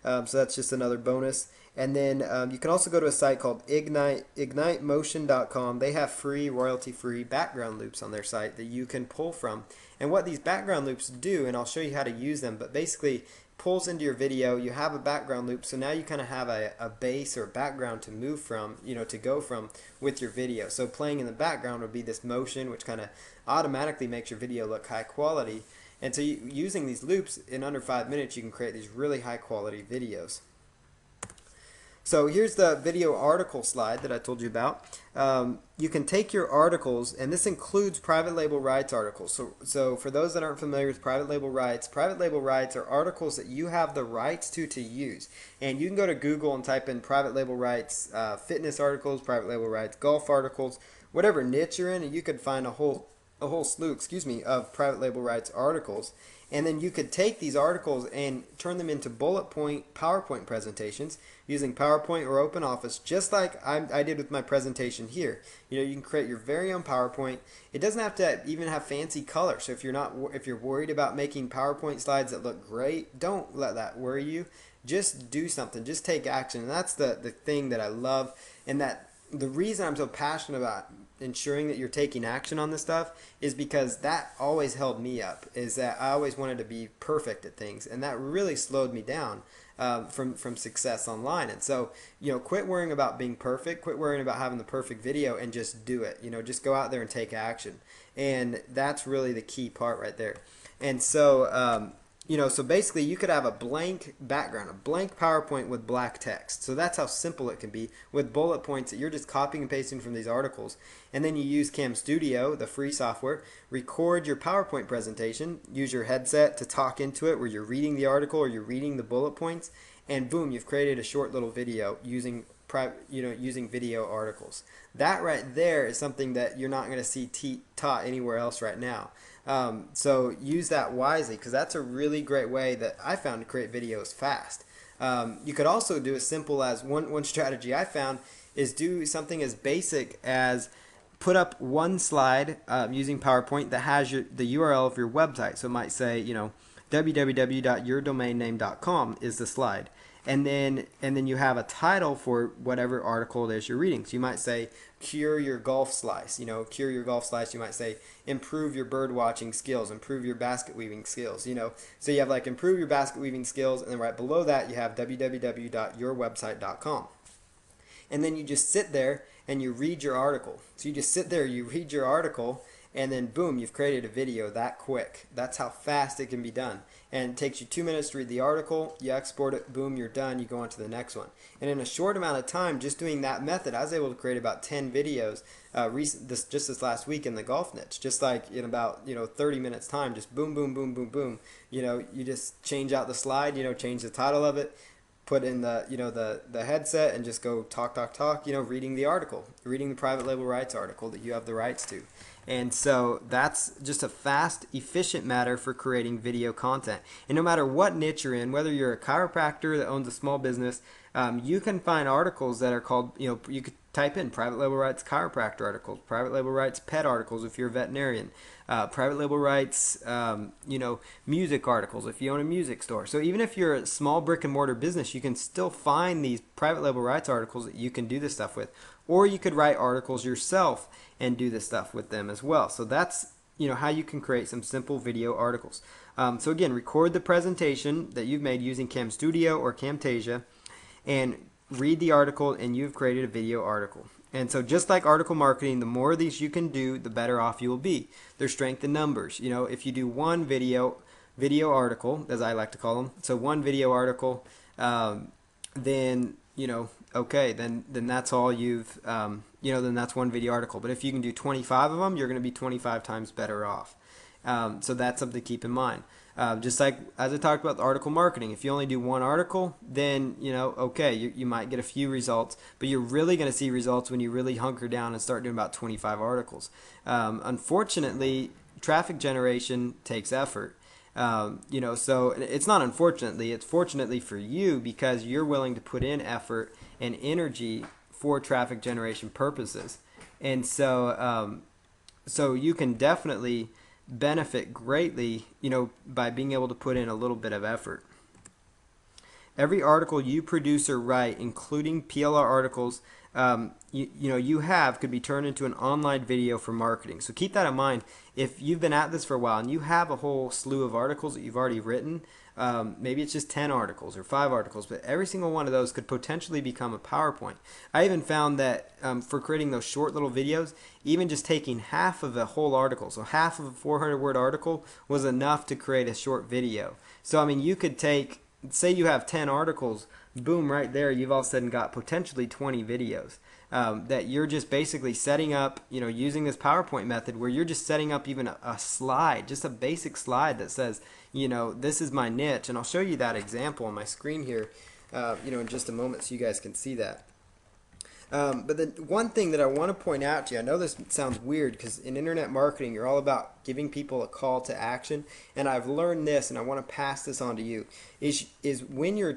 So that's just another bonus. And then you can also go to a site called ignitemotion.com. They have free, royalty-free background loops on their site that you can pull from. And what these background loops do, and I'll show you how to use them, but basically pulls into your video, you have a background loop, so now you kind of have a base or background to move from, to go from with your video. So playing in the background would be this motion, which kind of automatically makes your video look high quality. And so using these loops, in under 5 minutes, you can create these really high quality videos. So here's the video article slide that I told you about. You can take your articles, and this includes private label rights articles. So for those that aren't familiar with private label rights are articles that you have the rights to use. And you can go to Google and type in private label rights, fitness articles, private label rights, golf articles, whatever niche you're in, and you could find a whole slew, of private label rights articles. And then you could take these articles and turn them into bullet point PowerPoint presentations using PowerPoint or OpenOffice, just like I did with my presentation here. You can create your very own PowerPoint. It doesn't have to even have fancy color. So if you're worried about making PowerPoint slides that look great, don't let that worry you. Just do something. Just take action. And that's the thing that I love, and that the reason I'm so passionate about ensuring that you're taking action on this stuff is because that always held me up, is that I always wanted to be perfect at things, and that really slowed me down from success online. And so quit worrying about being perfect, quit worrying about having the perfect video, and just do it. Just go out there and take action, and that's really the key part right there. And so so basically you could have a blank background, a blank PowerPoint with black text. So that's how simple it can be with bullet points that you're just copying and pasting from these articles. And then you use Cam Studio, the free software, record your PowerPoint presentation, use your headset to talk into it where you're reading the article or you're reading the bullet points, and boom, you've created a short little video using video articles. That right there is something that you're not going to see taught anywhere else right now. So use that wisely, because that's a really great way that I found to create videos fast. You could also do as simple as one strategy I found is do something as basic as put up one slide using PowerPoint that has the URL of your website. So it might say, www.yourdomainname.com is the slide. And then you have a title for whatever article it is you're reading. So you might say, cure your golf slice. Cure your golf slice. You might say, improve your bird watching skills, improve your basket weaving skills. So you have like improve your basket weaving skills, and then right below that you have www.yourwebsite.com. And then you just sit there and you read your article. So you just sit there, you read your article, and then boom, you've created a video that quick. That's how fast it can be done. And it takes you 2 minutes to read the article, you export it, boom, you're done, you go on to the next one. And in a short amount of time, just doing that method, I was able to create about 10 videos just this last week in the golf niche. Just like in about 30 minutes time, just boom, boom, boom, boom, boom. You just change out the slide, change the title of it, put in the headset, and just go talk, reading the article, reading the private label rights article that you have the rights to. And so that's just a fast, efficient matter for creating video content. And no matter what niche you're in, whether you're a chiropractor that owns a small business, you can find articles that are called, you could type in private label rights chiropractor articles, private label rights pet articles if you're a veterinarian, private label rights, music articles if you own a music store. So even if you're a small brick and mortar business, you can still find these private label rights articles that you can do this stuff with. Or you could write articles yourself and do this stuff with them as well. So that's how you can create some simple video articles. So again, record the presentation that you've made using Cam Studio or Camtasia, and read the article, and you've created a video article. And so just like article marketing, the more of these you can do, the better off you will be. There's strength in numbers. If you do one video article, as I like to call them, so one video article, then okay, then that's all you've then that's one video article. But if you can do 25 of them, you're going to be 25 times better off. So that's something to keep in mind. Just like as I talked about the article marketing, if you only do one article, then okay, you might get a few results, but you're really going to see results when you really hunker down and start doing about 25 articles. Unfortunately, traffic generation takes effort. So it's not unfortunately, it's fortunately for you, because you're willing to put in effort and energy for traffic generation purposes. And so you can definitely benefit greatly, by being able to put in a little bit of effort. Every article you produce or write, including PLR articles, you have, could be turned into an online video for marketing. So keep that in mind. If you've been at this for a while and you have a whole slew of articles that you've already written, maybe it's just 10 articles or 5 articles, but every single one of those could potentially become a PowerPoint. I even found that for creating those short little videos, even just taking half of a whole article, so half of a 400-word article, was enough to create a short video. So I mean, you could take, say you have 10 articles, boom, right there, you've all of a sudden got potentially 20 videos that you're just basically setting up, using this PowerPoint method, where you're just setting up even a slide, just a basic slide that says, this is my niche. And I'll show you that example on my screen here, in just a moment, so you guys can see that. But the one thing that I want to point out to you, I know this sounds weird, because in internet marketing, you're all about giving people a call to action. And I've learned this, and I want to pass this on to you, is when you're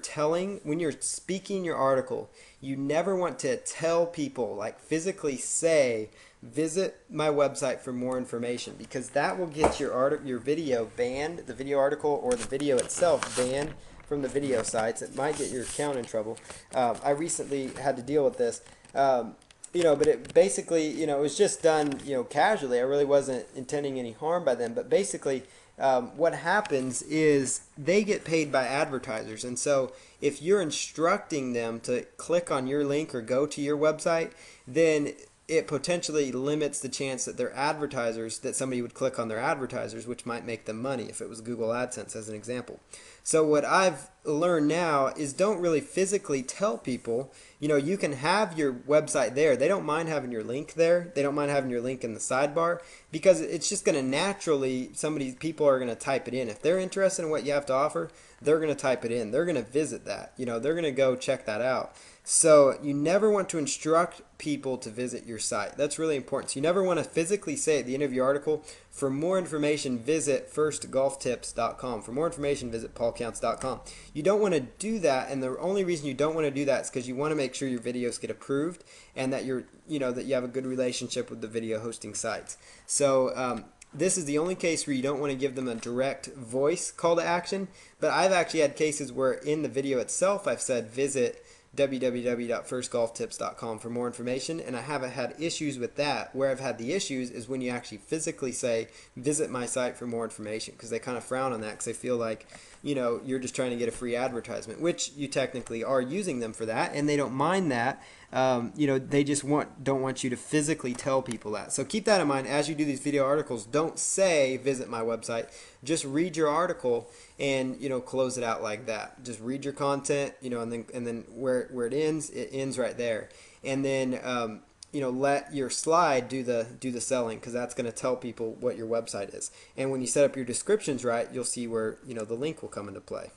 speaking your article, you never want to tell people, like physically say, visit my website for more information, because that will get your video banned, the video article or the video itself banned from the video sites. It might get your account in trouble. I recently had to deal with this. But it basically, it was just done, casually. I really wasn't intending any harm by them. But basically, what happens is they get paid by advertisers. And so if you're instructing them to click on your link or go to your website, then it potentially limits the chance that their advertisers, that somebody would click on their advertisers, which might make them money if it was Google AdSense as an example. So what I've learned now is don't really physically tell people, you can have your website there. They don't mind having your link there. They don't mind having your link in the sidebar, because it's just going to naturally, people are going to type it in. If they're interested in what you have to offer, they're going to type it in. They're going to visit that. They're going to go check that out. So you never want to instruct people to visit your site. That's really important. So you never want to physically say at the end of your article, for more information, visit firstgolftips.com. For more information, visit paulcounts.com. You don't want to do that, and the only reason you don't want to do that is because you want to make sure your videos get approved, and that that you have a good relationship with the video hosting sites. So this is the only case where you don't want to give them a direct voice call to action. But I've actually had cases where in the video itself I've said visit www.firstgolftips.com for more information, and I haven't had issues with that. Where I've had the issues is when you actually physically say visit my site for more information, because they kind of frown on that, because they feel like you're just trying to get a free advertisement, which you technically are using them for that, and they don't mind that. They just don't want you to physically tell people that. So keep that in mind as you do these video articles. Don't say visit my website. Just read your article and close it out like that. Just read your content, and then where it ends right there. And then let your slide do the selling, because that's going to tell people what your website is. And when you set up your descriptions right, you'll see where the link will come into play.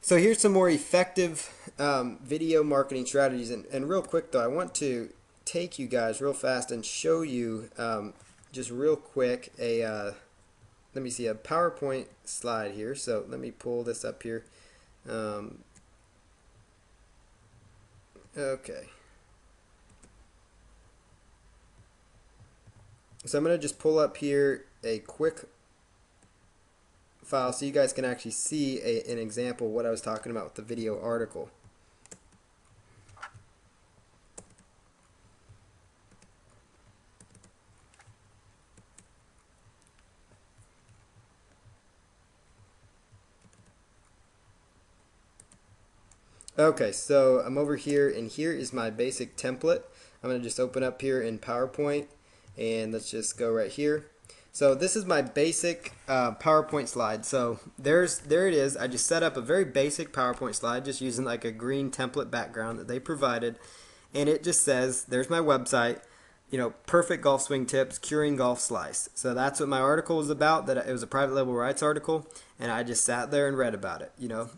So here's some more effective video marketing strategies. And real quick though, I want to take you guys real fast and show you just real quick a let me see, a PowerPoint slide here. So let me pull this up here. Okay. So I'm going to just pull up here a quick file so you guys can actually see an example of what I was talking about with the video article. Okay, so I'm over here, and here is my basic template. I'm going to just open up here in PowerPoint, and let's just go right here. So this is my basic PowerPoint slide. So there it is. I just set up a very basic PowerPoint slide, just using like a green template background that they provided, and it just says, there's my website. Perfect golf swing tips, curing golf slice. So that's what my article was about. That it was a private label rights article, and I just sat there and read about it.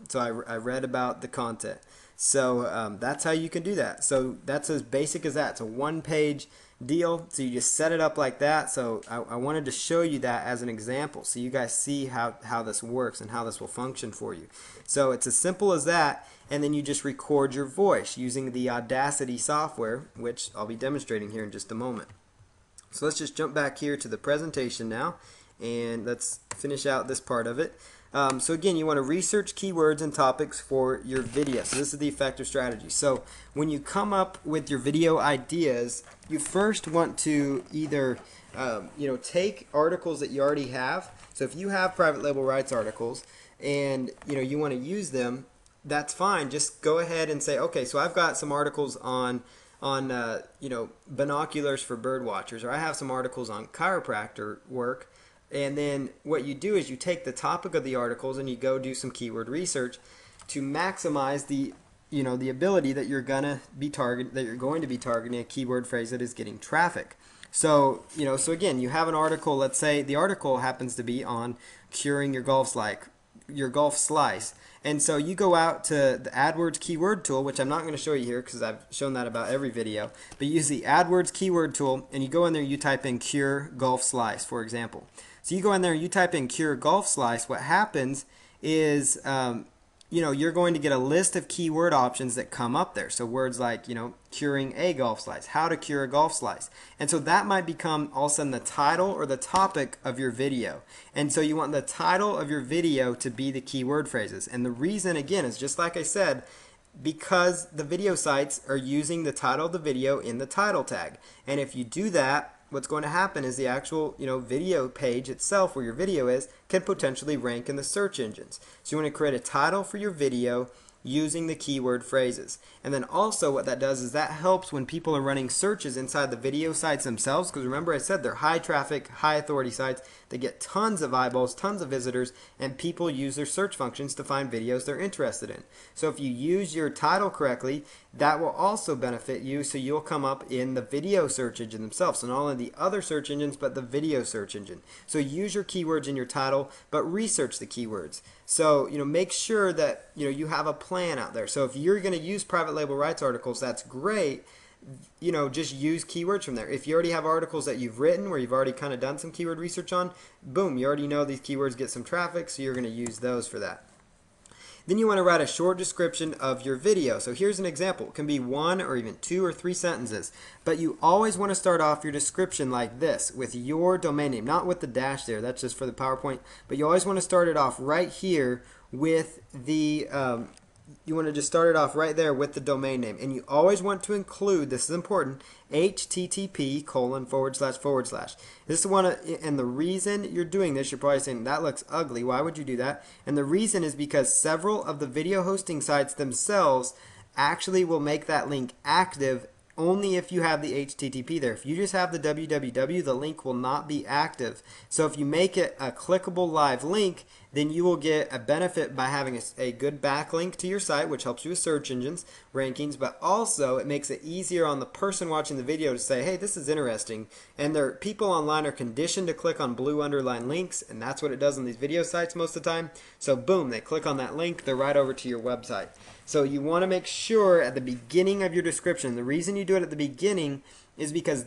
So I read about the content. So that's how you can do that. So that's as basic as that. It's a one-page deal. So you just set it up like that. So I wanted to show you that as an example, so you guys see how this works and how this will function for you. So it's as simple as that. And then you just record your voice using the Audacity software, which I'll be demonstrating here in just a moment. So let's just jump back here to the presentation now, and let's finish out this part of it. So again, you want to research keywords and topics for your video. So this is the effective strategy. So when you come up with your video ideas, you first want to either take articles that you already have. So if you have private label rights articles and you want to use them, that's fine. Just go ahead and say, okay, so I've got some articles on binoculars for bird watchers, or I have some articles on chiropractor work. And then what you do is you take the topic of the articles and you go do some keyword research to maximize the the ability that you're going to be targeting a keyword phrase that is getting traffic. So so again, you have an article. Let's say the article happens to be on curing your golf slice. And so you go out to the AdWords keyword tool, which I'm not going to show you here because I've shown that about every video, but you use the AdWords keyword tool, and you go in there and you type in cure golf slice, for example. So you go in there and you type in cure golf slice. What happens is you're going to get a list of keyword options that come up there. So words like, curing a golf slice, how to cure a golf slice. And so that might become all of a sudden the title or the topic of your video. And so you want the title of your video to be the keyword phrases. And the reason, again, is just like I said, because the video sites are using the title of the video in the title tag. And if you do that, what's going to happen is the actual video page itself where your video is can potentially rank in the search engines. So you want to create a title for your video using the keyword phrases. And then also what that does is that helps when people are running searches inside the video sites themselves, because remember I said they're high traffic, high authority sites. They get tons of eyeballs, tons of visitors, and people use their search functions to find videos they're interested in. So if you use your title correctly, that will also benefit you, so you'll come up in the video search engine themselves. So not only the other search engines, but the video search engine. So use your keywords in your title, but research the keywords. So make sure that you have a plan out there. So if you're going to use private label rights articles, that's great. Just use keywords from there. If you already have articles that you've written where you've already kind of done some keyword research on, boom, you already know these keywords get some traffic, so you're going to use those for that. Then you want to write a short description of your video. So here's an example. It can be 1 or even 2 or 3 sentences. But you always want to start off your description like this, with your domain name, not with the dash there. That's just for the PowerPoint. But you always want to start it off right here with the you want to just start it off right there with the domain name. And you always want to include, this is important, http://. This is one, and the reason you're doing this, you're probably saying, that looks ugly. Why would you do that? And the reason is because several of the video hosting sites themselves actually will make that link active only if you have the HTTP there. If you just have the www, the link will not be active. So if you make it a clickable live link, then you will get a benefit by having a good backlink to your site, which helps you with search engines, rankings, but also it makes it easier on the person watching the video to say, hey, this is interesting. And people online are conditioned to click on blue underline links, and that's what it does on these video sites most of the time. So boom, they click on that link, they're right over to your website. So you want to make sure at the beginning of your description, the reason you do it at the beginning is because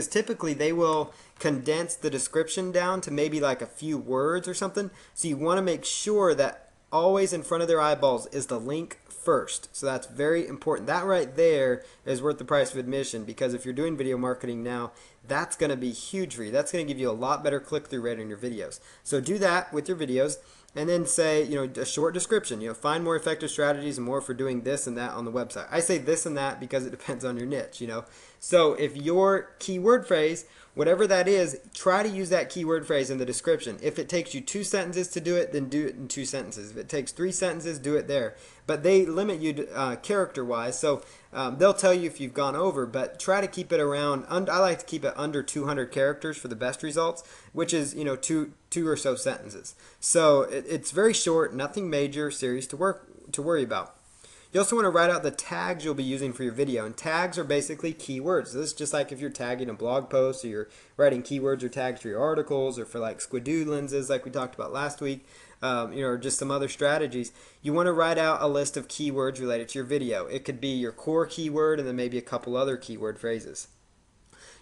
typically they will condense the description down to maybe like a few words or something. So you want to make sure that always in front of their eyeballs is the link first. So that's very important. That right there is worth the price of admission, because if you're doing video marketing now, that's going to be huge for you. That's going to give you a lot better click-through rate on your videos. So do that with your videos. and then say, a short description. Find more effective strategies and more for doing this and that on the website. I say this and that because it depends on your niche. So if your keyword phrase, whatever that is, try to use that keyword phrase in the description. If it takes you 2 sentences to do it, then do it in 2 sentences. If it takes 3 sentences, do it there. But they limit you character-wise, so they'll tell you if you've gone over, but try to keep it around. I like to keep it under 200 characters for the best results, which is two or so sentences. So it's very short, nothing major, serious to worry about. You also want to write out the tags you'll be using for your video, and tags are basically keywords. So this is just like if you're tagging a blog post, or you're writing keywords or tags for your articles, or for like Squidoo lenses like we talked about last week, or just some other strategies. You want to write out a list of keywords related to your video. It could be your core keyword and then maybe a couple other keyword phrases.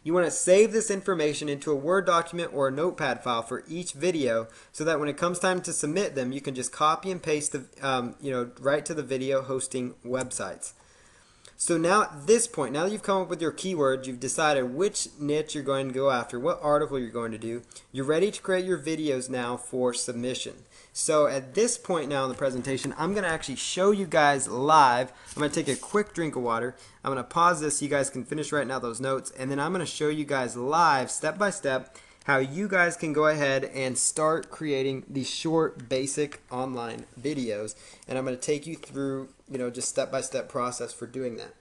You want to save this information into a Word document or a Notepad file for each video, so that when it comes time to submit them, you can just copy and paste the, right to the video hosting websites. So now at this point, now that you've come up with your keywords, you've decided which niche you're going to go after, what article you're going to do, you're ready to create your videos now for submission. So at this point now in the presentation, I'm going to actually show you guys live. I'm going to take a quick drink of water. I'm going to pause this so you guys can finish writing out those notes, and then I'm going to show you guys live, step by step, how you guys can go ahead and start creating these short, basic online videos. And I'm going to take you through, just step-by-step process for doing that.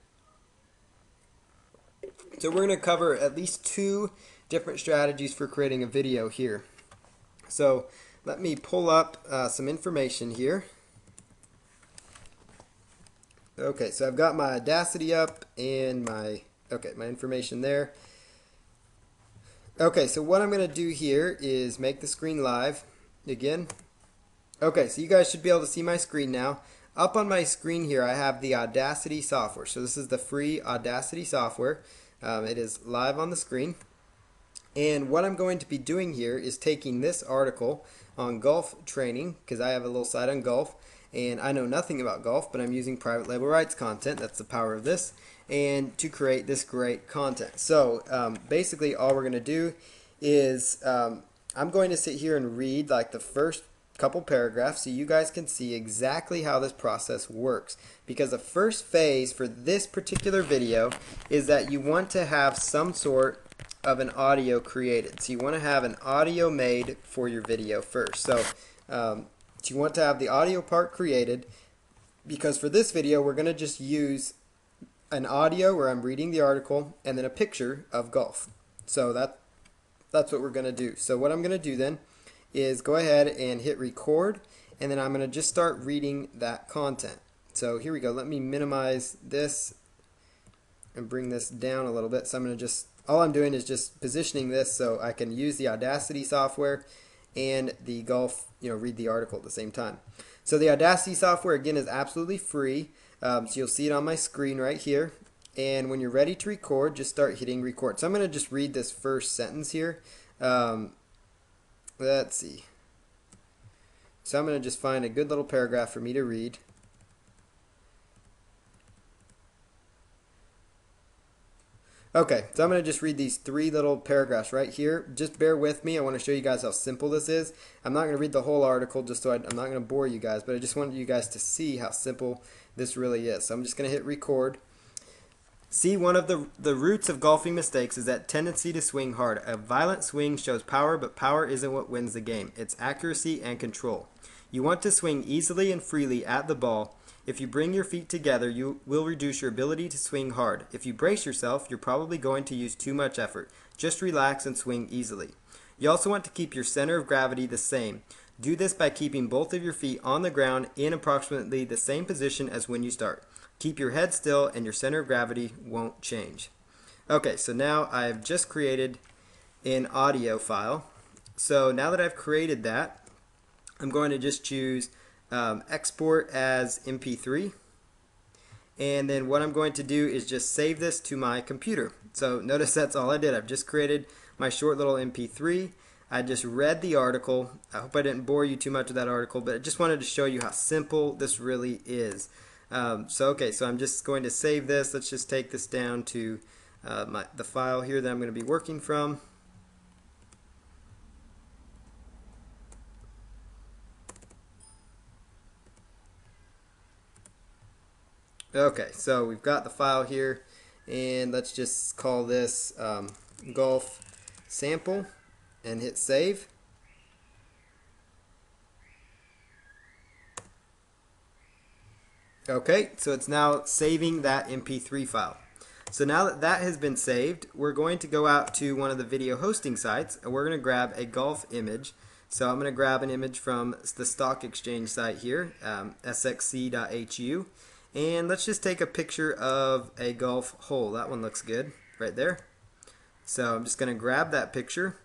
So we're going to cover at least 2 different strategies for creating a video here. So let me pull up some information here. Okay, so I've got my Audacity up and my information there. Okay, so what I'm going to do here is make the screen live again. Okay, so you guys should be able to see my screen now. Up on my screen here, I have the Audacity software. So this is the free Audacity software. It is live on the screen. And what I'm going to be doing here is taking this article on golf training, because I have a little site on golf, and I know nothing about golf, but I'm using private label rights content. That's the power of this, and to create this great content. So basically all we're going to do is I'm going to sit here and read like the first couple paragraphs so you guys can see exactly how this process works, because the first phase for this particular video is that you want to have some sort of an audio created. So you want to have an audio made for your video first. So you want to have the audio part created, because for this video we're going to just use an audio where I'm reading the article and then a picture of golf. So that's what we're going to do. So what I'm going to do then is go ahead and hit record, and then I'm going to just start reading that content. So here we go. Let me minimize this and bring this down a little bit. So I'm going to all I'm doing is just positioning this so I can use the Audacity software and the golf, read the article at the same time. So the Audacity software, again, is absolutely free. So you'll see it on my screen right here. And when you're ready to record, just start hitting record. So I'm going to just read this first sentence here. Let's see. So I'm going to just find a good little paragraph for me to read. Okay, so I'm going to just read these 3 little paragraphs right here. Just bear with me. I want to show you guys how simple this is. I'm not going to read the whole article just so I'm not going to bore you guys, but I just wanted you guys to see how simple this really is. So I'm just going to hit record. See, one of the roots of golfing mistakes is that tendency to swing hard. A violent swing shows power, but power isn't what wins the game. It's accuracy and control. You want to swing easily and freely at the ball. If you bring your feet together, you will reduce your ability to swing hard. If you brace yourself, you're probably going to use too much effort. Just relax and swing easily. You also want to keep your center of gravity the same. Do this by keeping both of your feet on the ground in approximately the same position as when you start. Keep your head still and your center of gravity won't change. Okay, so now I've just created an audio file. So now that I've created that, I'm going to just choose export as MP3. And then what I'm going to do is just save this to my computer. So notice that's all I did. I've just created my short little MP3. I just read the article. I hope I didn't bore you too much with that article, but I just wanted to show you how simple this really is. Okay, so I'm just going to save this. Let's just take this down to the file here that I'm going to be working from. Okay, so we've got the file here, and let's just call this golf sample and hit save. Okay, so it's now saving that MP3 file. So now that that has been saved, we're going to go out to one of the video hosting sites and we're going to grab a golf image. So I'm going to grab an image from the stock exchange site here, sxc.hu, and let's just take a picture of a golf hole. That one looks good right there. So I'm just going to grab that picture,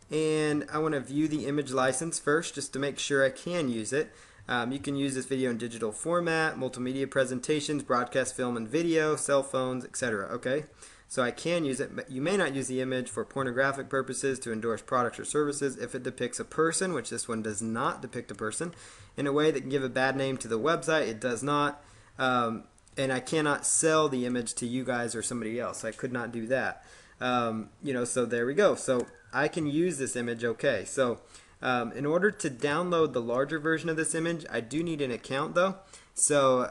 and I want to view the image license first just to make sure I can use it. You can use this video in digital format, multimedia presentations, broadcast film and video, cell phones, etc. Okay, so I can use it, but you may not use the image for pornographic purposes, to endorse products or services, if it depicts a person, which this one does not depict a person, in a way that can give a bad name to the website. It does not. And I cannot sell the image to you guys or somebody else. I could not do that. So there we go. So I can use this image. Okay, so in order to download the larger version of this image, I do need an account though. So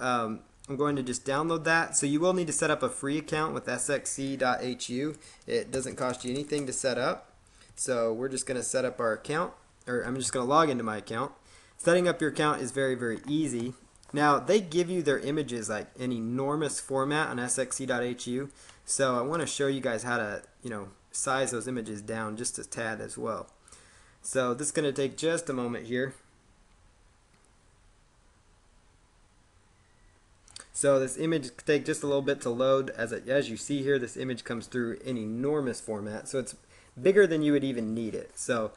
I'm going to just download that. So you will need to set up a free account with sxc.hu. It doesn't cost you anything to set up. So we're just going to set up our account, or I'm just going to log into my account. Setting up your account is very, very easy. Now, they give you their images like an enormous format on sxc.hu, so I want to show you guys how to, size those images down just a tad as well. So this is going to take just a moment here. So this image take just a little bit to load. As you see here, this image comes through an enormous format, so it's bigger than you would even need it. So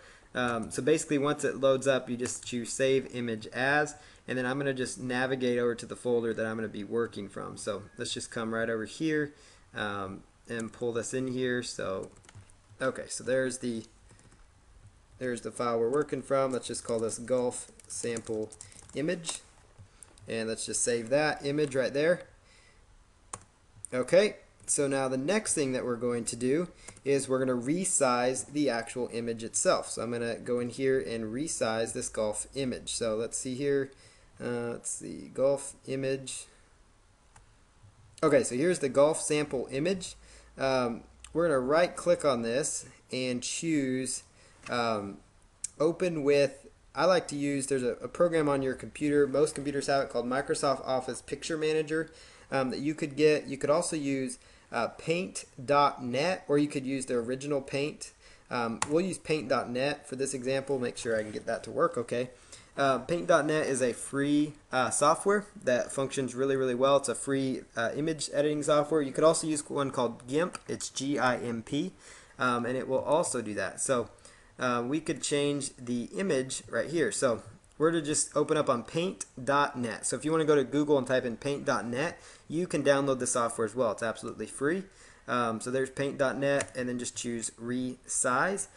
basically, once it loads up, you just choose Save Image As, and then I'm going to just navigate over to the folder that I'm going to be working from. So let's just come right over here and pull this in here. So okay, so there's the file we're working from. Let's just call this golf sample image, and let's just save that image right there. Okay, so now the next thing that we're going to do is we're going to resize the actual image itself. So I'm going to go in here and resize this golf image. So let's see here. Let's see, golf image. Okay, so here's the golf sample image. We're going to right click on this and choose open with, I like to use, there's a program on your computer, most computers have it, called Microsoft Office Picture Manager that you could get. You could also use paint.net, or you could use the original Paint. We'll use paint.net for this example. Make sure I can get that to work okay. Paint.net is a free software that functions really, really well. It's a free image editing software. You could also use one called GIMP. It's G-I-M-P, and it will also do that. So we could change the image right here. So we're to just open up on paint.net. So if you want to go to Google and type in paint.net, you can download the software as well. It's absolutely free. So there's paint.net, and then just choose resize.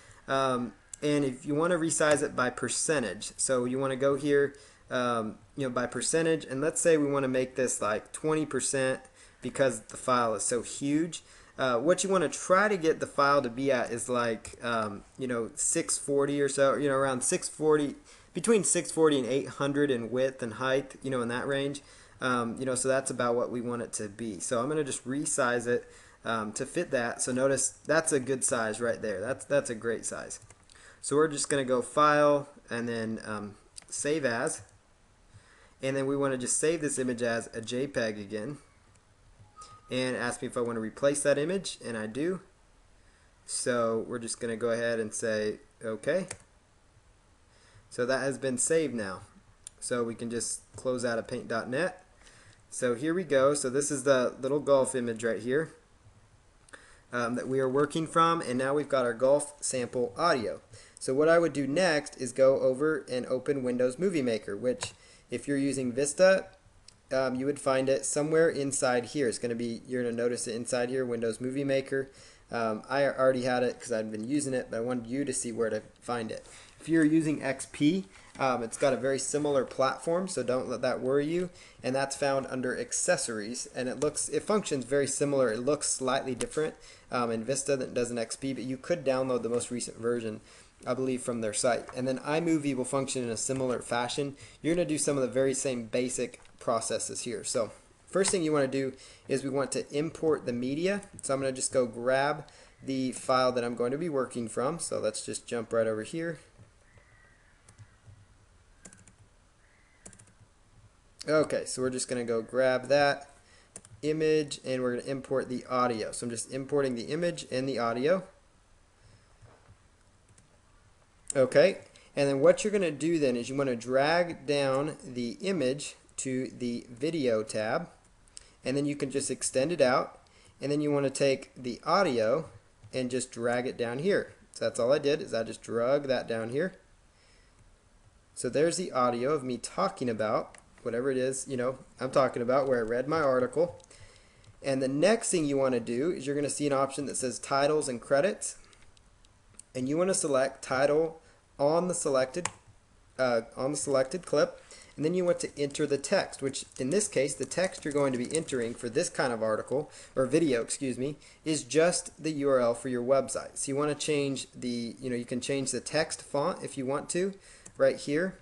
And if you want to resize it by percentage, so you want to go here, by percentage, and let's say we want to make this like 20% because the file is so huge. What you want to try to get the file to be at is like, 640 or so, around 640, between 640 and 800 in width and height, in that range. So that's about what we want it to be. So I'm going to just resize it to fit that. So notice that's a good size right there. That's a great size. So we're just going to go File and then Save As, and then we want to just save this image as a JPEG again, and ask me if I want to replace that image, and I do. So we're just going to go ahead and say OK. So that has been saved now. So we can just close out of paint.net. So here we go. So this is the little golf image right here that we are working from, and now we've got our golf sample audio. So what I would do next is go over and open Windows Movie Maker, which if you're using Vista, you would find it somewhere inside here. It's going to be, you're going to notice it inside here, Windows Movie Maker. I already had it because I'd been using it, but I wanted you to see where to find it. If you're using XP, it's got a very similar platform, so don't let that worry you. And that's found under Accessories, and it functions very similar. It looks slightly different in Vista than it does in XP, but you could download the most recent version, I believe, from their site. And then iMovie will function in a similar fashion. You're going to do some of the very same basic processes here. So First thing you want to do is we want to import the media. So I'm going to just go grab the file that I'm going to be working from. So let's just jump right over here. Okay, so we're just going to go grab that image and we're going to import the audio. So I'm just importing the image and the audio. Okay, and then what you're going to do then is you want to drag down the image to the video tab, and then you can just extend it out, and then you want to take the audio and just drag it down here. So that's all I did, is I just drug that down here. So there's the audio of me talking about whatever it is, I'm talking about, where I read my article. And the next thing you want to do is you're going to see an option that says titles and credits, and you want to select title on the selected clip, and then you want to enter the text, which in this case the text you're going to be entering for this kind of article or video, excuse me, is just the URL for your website. So you want to change the, you can change the text font if you want to right here.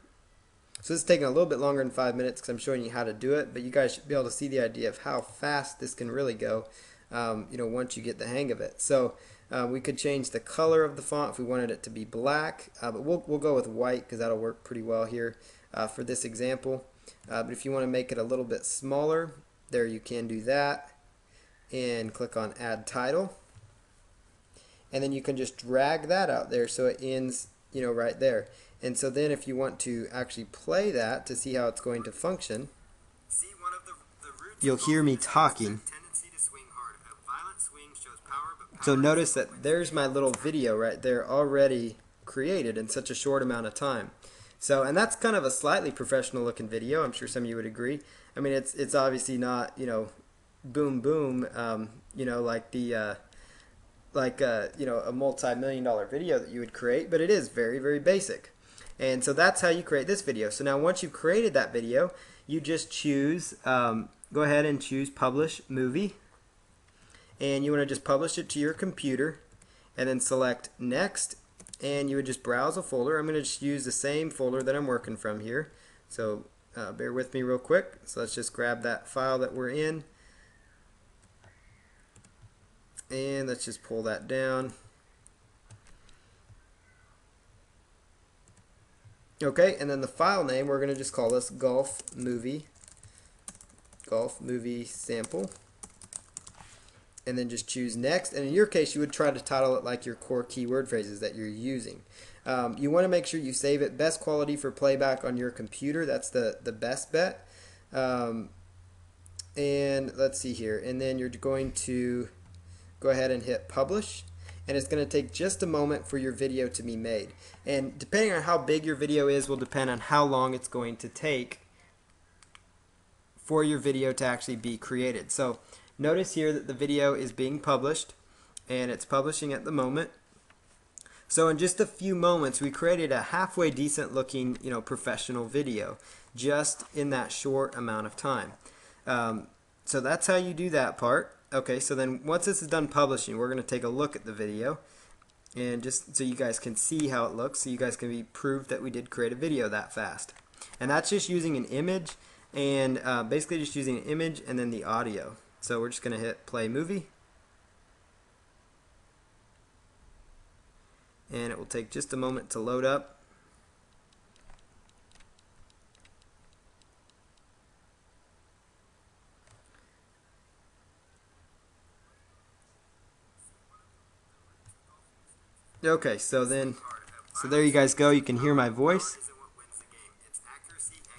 So this is taking a little bit longer than 5 minutes because I'm showing you how to do it, but you guys should be able to see the idea of how fast this can really go, once you get the hang of it. So we could change the color of the font if we wanted it to be black, but we'll go with white because that'll work pretty well here for this example. But if you want to make it a little bit smaller, there you can do that, and click on Add Title, and then you can just drag that out there so it ends, right there. And so then if you want to actually play that to see how it's going to function, you'll hear me talking. So notice that there's my little video right there already created in such a short amount of time. So, and that's kind of a slightly professional looking video. I'm sure some of you would agree. I mean, it's obviously not, boom boom, like the a multi-million-dollar video that you would create, but it is very, very basic. And so that's how you create this video. So now once you've created that video, you just choose, go ahead and choose Publish Movie. And you want to just publish it to your computer, and then select Next, and you would just browse a folder. I'm going to just use the same folder that I'm working from here. So bear with me real quick. So let's just grab that file that we're in, and let's just pull that down. Okay, and then the file name, we're going to just call this Golf Movie Sample, and then just choose Next. And in your case, you would try to title it like your core keyword phrases that you're using. You want to make sure you save it best quality for playback on your computer. That's the best bet. And let's see here, and then you're going to go ahead and hit Publish. And it's going to take just a moment for your video to be made. And depending on how big your video is will depend on how long it's going to take for your video to actually be created. So notice here that the video is being published, and it's publishing at the moment. So in just a few moments we created a halfway decent looking, professional video just in that short amount of time. So that's how you do that part. Okay, so then once this is done publishing, we're going to take a look at the video, and just so you guys can see how it looks, so you guys can be proof that we did create a video that fast. And that's just using an image, and basically just using an image and then the audio. So we're just going to hit Play Movie, and it will take just a moment to load up. Okay, so there you guys go. You can hear my voice.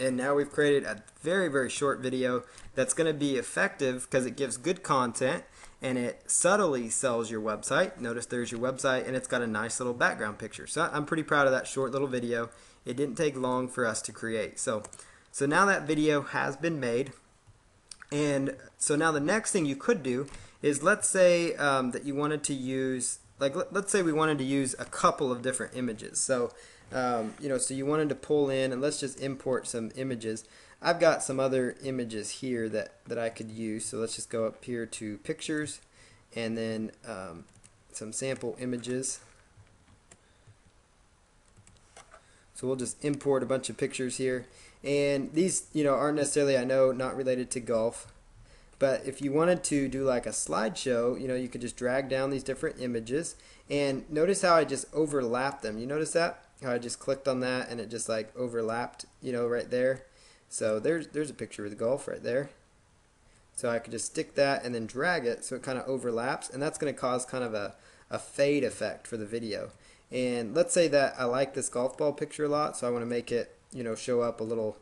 And now we've created a very, very short video that's going to be effective because it gives good content and it subtly sells your website. Notice there's your website, and it's got a nice little background picture. So I'm pretty proud of that short little video. It didn't take long for us to create. So now that video has been made. And so now the next thing you could do is, let's say that you wanted to use, let's say we wanted to use a couple of different images. So so you wanted to pull in, and let's just import some images. I've got some other images here that I could use. So let's just go up here to Pictures, and then some sample images. So we'll just import a bunch of pictures here, and these aren't necessarily, I know, not related to golf. But if you wanted to do like a slideshow, you could just drag down these different images, and notice how I just overlapped them. You notice that? How I just clicked on that and it just like overlapped, right there. So there's a picture of the golf right there. So I could just stick that and then drag it so it kind of overlaps, and that's going to cause kind of a fade effect for the video. And let's say that I like this golf ball picture a lot, so I want to make it, show up a little,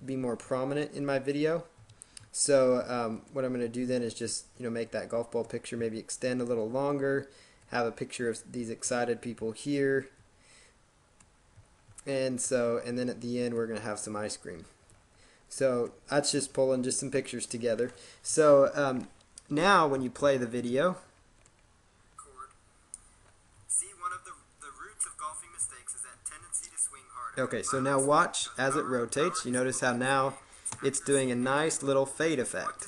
be more prominent in my video. So what I'm going to do then is just, make that golf ball picture maybe extend a little longer, have a picture of these excited people here. And then at the end we're going to have some ice cream. So that's just pulling just some pictures together. So now when you play the video, see, one of the roots of golfing mistakes is that tendency to swing hard. Okay, so now watch as it rotates. You notice how now it's doing a nice little fade effect.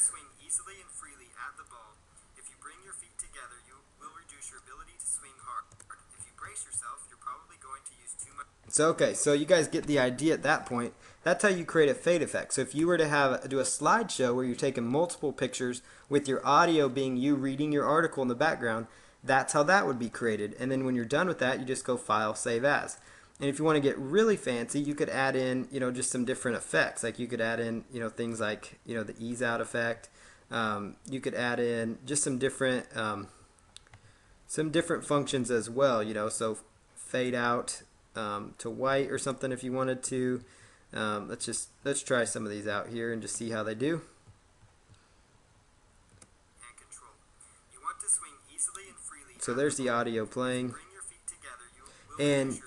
So okay, so you guys get the idea at that point. That's how you create a fade effect. So if you were to do a slideshow where you're taking multiple pictures with your audio being you reading your article in the background, that's how that would be created. And then when you're done with that, you just go File, Save As. And if you want to get really fancy, you could add in, just some different effects. Like you could add in, things like, the ease out effect. You could add in just some different functions as well. So fade out to white or something if you wanted to. Let's try some of these out here and just see how they do. So there's the audio playing. And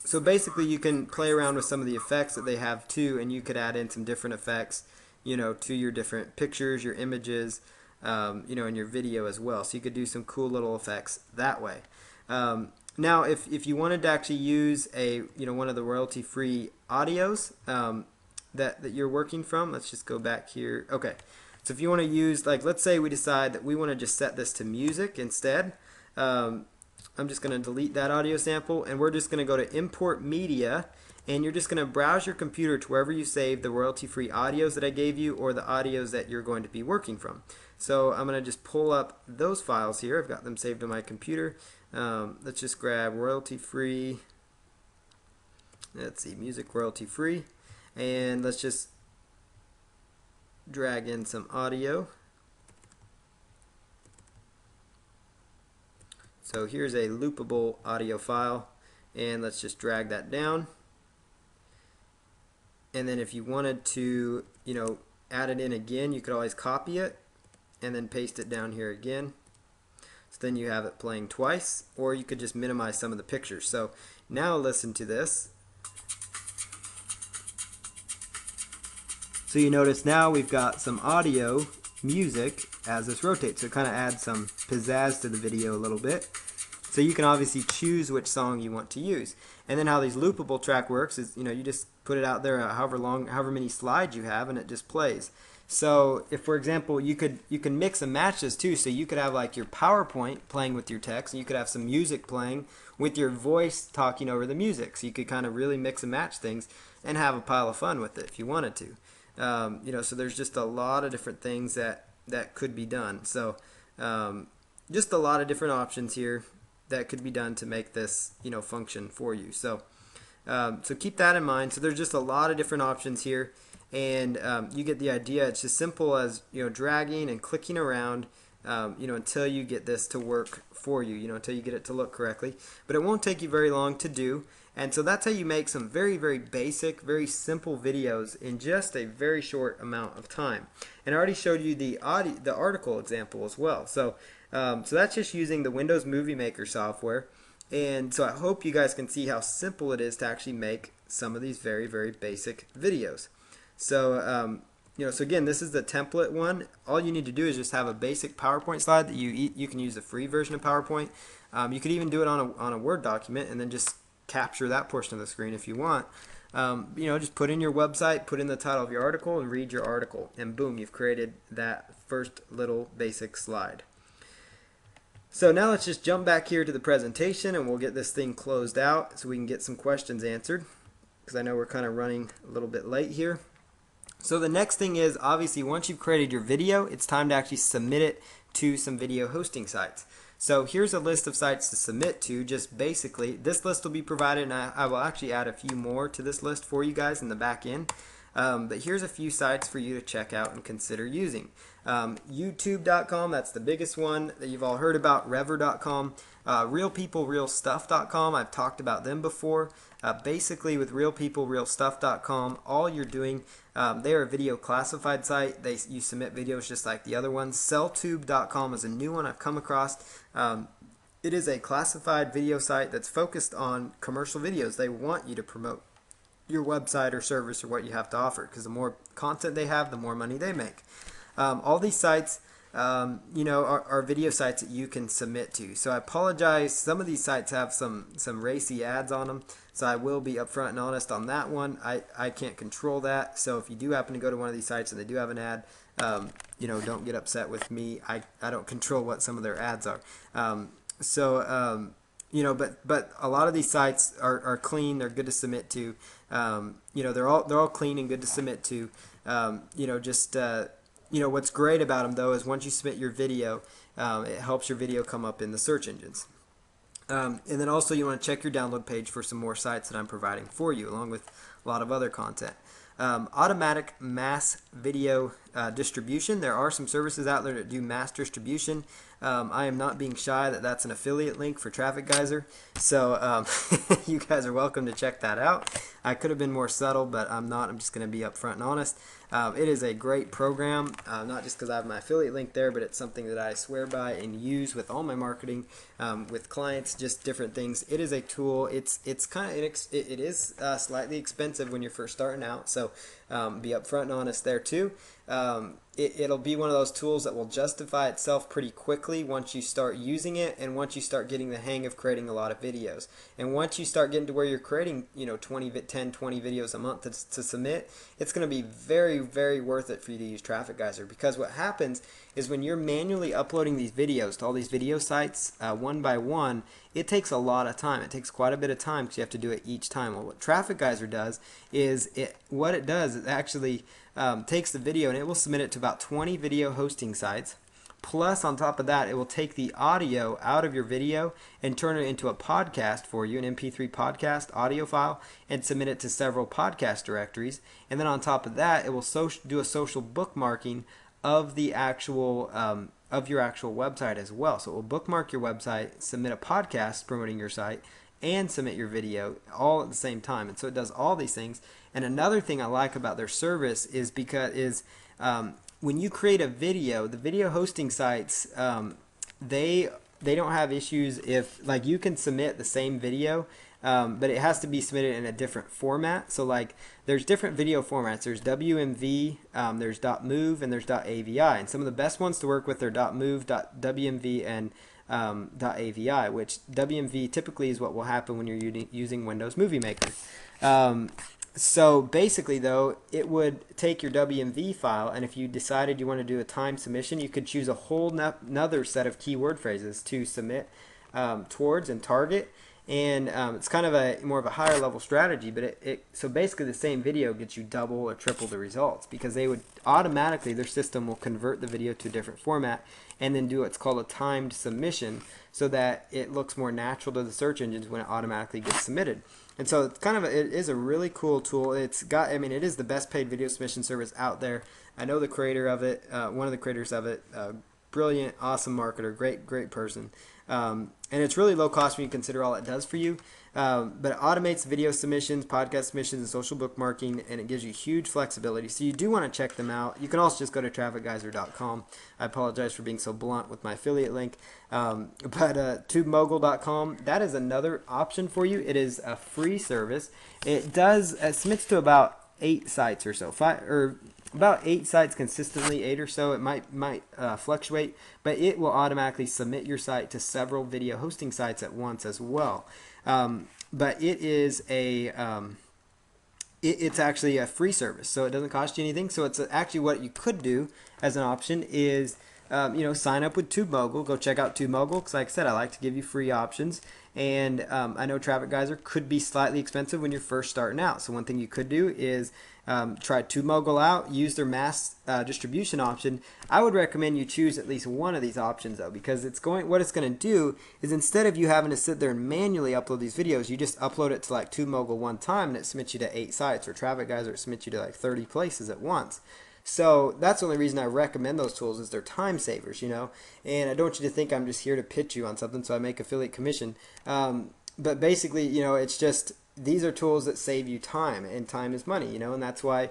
so basically you can play around with some of the effects that they have too, and you could add in some different effects, to your different pictures, your images, and your video as well. So you could do some cool little effects that way. Now, if you wanted to actually use one of the royalty-free audios that you're working from, let's just go back here. Okay, so if you want to use, like, let's say we decide that we want to just set this to music instead. I'm just going to delete that audio sample, and we're just going to go to Import Media, and you're just going to browse your computer to wherever you saved the royalty-free audios that I gave you, or the audios that you're going to be working from. So I'm going to just pull up those files here. I've got them saved on my computer. Let's just grab royalty-free. Let's see, music royalty-free, and let's just drag in some audio. So here's a loopable audio file, and let's just drag that down. And then if you wanted to, add it in again, you could always copy it and then paste it down here again. So then you have it playing twice, or you could just minimize some of the pictures. So now listen to this. So you notice now we've got some audio music as this rotates. So it kind of adds some pizzazz to the video a little bit. So you can obviously choose which song you want to use. And then how these loopable track works is, you just put it out there however many slides you have, and it just plays. So if, for example, you can mix and match this too. So you could have like your PowerPoint playing with your text, and you could have some music playing with your voice talking over the music. So you could kind of really mix and match things and have a pile of fun with it if you wanted to. So there's just a lot of different things that could be done. So just a lot of different options here that could be done to make this function for you. So keep that in mind. So there's just a lot of different options here, and you get the idea. It's as simple as dragging and clicking around until you get this to work for you, until you get it to look correctly. But it won't take you very long to do. And so that's how you make some very, very basic, very simple videos in just a very short amount of time. And I already showed you the article example as well. So that's just using the Windows Movie Maker software. And so I hope you guys can see how simple it is to actually make some of these very, very basic videos. So so again, this is the template one. All you need to do is just have a basic PowerPoint slide that you can use the free version of PowerPoint. You could even do it on a Word document and then just capture that portion of the screen if you want. Just put in your website, put in the title of your article, and read your article, and boom, you've created that first little basic slide. So now let's just jump back here to the presentation, and we'll get this thing closed out so we can get some questions answered, because I know we're kind of running a little bit late here. So the next thing is, obviously, once you've created your video, it's time to actually submit it to some video hosting sites. So here's a list of sites to submit to. Just basically, this list will be provided, and I will actually add a few more to this list for you guys in the back end. But here's a few sites for you to check out and consider using. YouTube.com, that's the biggest one that you've all heard about. Rever.com, RealPeopleRealStuff.com, I've talked about them before. Basically, with RealPeopleRealStuff.com, all you're doing, they are a video classified site. You submit videos just like the other ones. Selltube.com is a new one I've come across. It is a classified video site that's focused on commercial videos. They want you to promote your website or service or what you have to offer, because the more content they have, the more money they make. All these sites, are video sites that you can submit to. So I apologize. Some of these sites have some racy ads on them, so I will be upfront and honest on that one. I can't control that. So if you do happen to go to one of these sites and they do have an ad, don't get upset with me. I don't control what some of their ads are. But a lot of these sites are clean. They're good to submit to. They're all clean and good to submit to. What's great about them, though, is once you submit your video, it helps your video come up in the search engines. And then also you want to check your download page for some more sites that I'm providing for you, along with a lot of other content. Automatic mass video distribution. There are some services out there that do mass distribution. I am not being shy that's an affiliate link for Traffic Geyser, so you guys are welcome to check that out. I could have been more subtle, but I'm not. I'm just going to be upfront and honest. It is a great program, not just because I have my affiliate link there, but it's something that I swear by and use with all my marketing, with clients, just different things. It is a tool. It is slightly expensive when you're first starting out, so be upfront and honest there too. It'll be one of those tools that will justify itself pretty quickly once you start using it, and once you start getting the hang of creating a lot of videos. And once you start getting to where you're creating 10, 20 videos a month to submit, it's going to be very, very worth it for you to use Traffic Geyser, because what happens is when you're manually uploading these videos to all these video sites one by one, it takes a lot of time. It takes quite a bit of time because you have to do it each time. Well, what Traffic Geyser does is it actually takes the video and it will submit it to about 20 video hosting sites. Plus, on top of that, it will take the audio out of your video and turn it into a podcast for you, an MP3 podcast audio file, and submit it to several podcast directories. And then on top of that, it will do a social bookmarking of the actual of your actual website as well. So it will bookmark your website, submit a podcast promoting your site, and submit your video all at the same time. And so it does all these things. And another thing I like about their service is when you create a video, the video hosting sites, they don't have issues if, like, you can submit the same video, but it has to be submitted in a different format. So like there's different video formats. There's WMV, there's .mov, and there's .avi. And some of the best ones to work with are .mov, .wmv, and .avi, which WMV typically is what will happen when you're using Windows Movie Maker. So basically, though, it would take your WMV file, and if you decided you want to do a timed submission, you could choose a whole another set of keyword phrases to submit towards and target. And it's kind of more of a higher level strategy, but so basically the same video gets you double or triple the results, because they would automatically, their system will convert the video to a different format and then do what's called a timed submission, so that it looks more natural to the search engines when it automatically gets submitted. And so it's it is a really cool tool. It is the best paid video submission service out there. I know the creator of it, one of the creators of it, brilliant, awesome marketer, great person. And it's really low cost when you consider all it does for you. But it automates video submissions, podcast submissions, and social bookmarking, and it gives you huge flexibility. So you do want to check them out. You can also just go to trafficgeyser.com. I apologize for being so blunt with my affiliate link. But tubemogul.com, that is another option for you. It is a free service. It submits to about 8 sites or so, about 8 sites consistently, 8 or so. It might fluctuate, but it will automatically submit your site to several video hosting sites at once as well. But it is it's actually a free service, so it doesn't cost you anything. So it's actually, what you could do as an option is sign up with TubeMogul. Go check out TubeMogul because, like I said, I like to give you free options. And I know Traffic Geyser could be slightly expensive when you're first starting out. So one thing you could do is try TubeMogul out, use their mass distribution option. I would recommend you choose at least one of these options though, because what it's going to do is instead of you having to sit there and manually upload these videos, you just upload it to like TubeMogul one time and it submits you to 8 sites, or Traffic Geyser it submits you to like 30 places at once. So that's the only reason I recommend those tools, is they're time savers, and I don't want you to think I'm just here to pitch you on something so I make affiliate commission. But basically, it's just, these are tools that save you time, and time is money, and that's why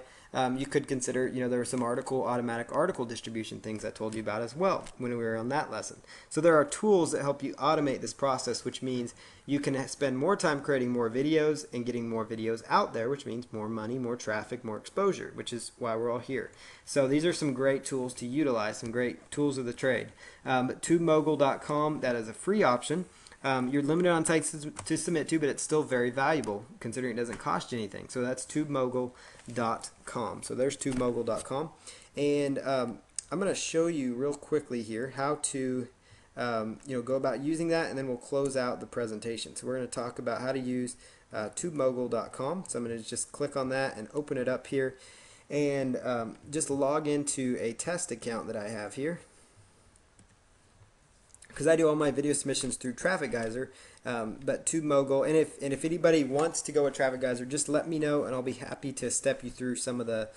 you could consider, there were some automatic article distribution things I told you about as well when we were on that lesson. So there are tools that help you automate this process, which means you can spend more time creating more videos and getting more videos out there, which means more money, more traffic, more exposure, which is why we're all here. So these are some great tools to utilize, some great tools of the trade. But TubeMogul.com, that is a free option. You're limited on sites to submit to, but it's still very valuable considering it doesn't cost you anything. So that's TubeMogul.com. So there's TubeMogul.com. And I'm going to show you real quickly here how to go about using that, and then we'll close out the presentation. So we're going to talk about how to use TubeMogul.com. So I'm going to just click on that and open it up here, and just log into a test account that I have here, because I do all my video submissions through Traffic Geyser, but TubeMogul, and if anybody wants to go with Traffic Geyser, just let me know and I'll be happy to step you through some of the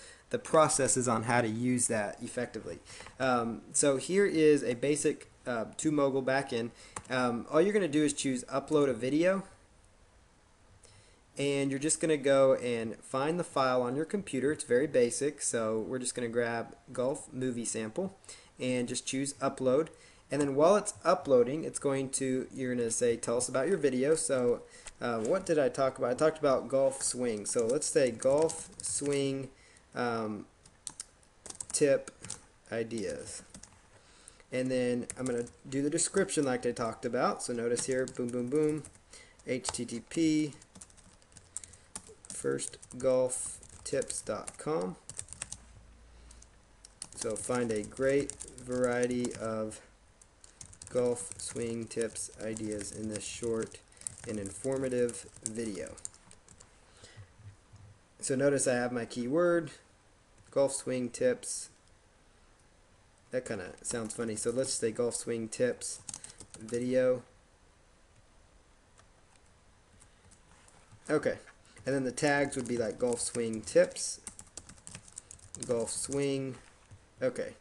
processes on how to use that effectively. So here is a basic TubeMogul backend. All you're going to do is choose upload a video, and you're just going to go and find the file on your computer. It's very basic, so we're just going to grab Golf Movie Sample and just choose upload. And then while it's uploading, you're going to say, tell us about your video. So what did I talk about? I talked about golf swing. So let's say golf swing tip ideas. And then I'm going to do the description like I talked about. So notice here, boom, boom, boom, HTTP, firstgolftips.com. So find a great variety of golf swing tips ideas in this short and informative video. So notice I have my keyword, golf swing tips. That kind of sounds funny. So let's say golf swing tips video. Okay. And then the tags would be like golf swing tips, golf swing. Okay.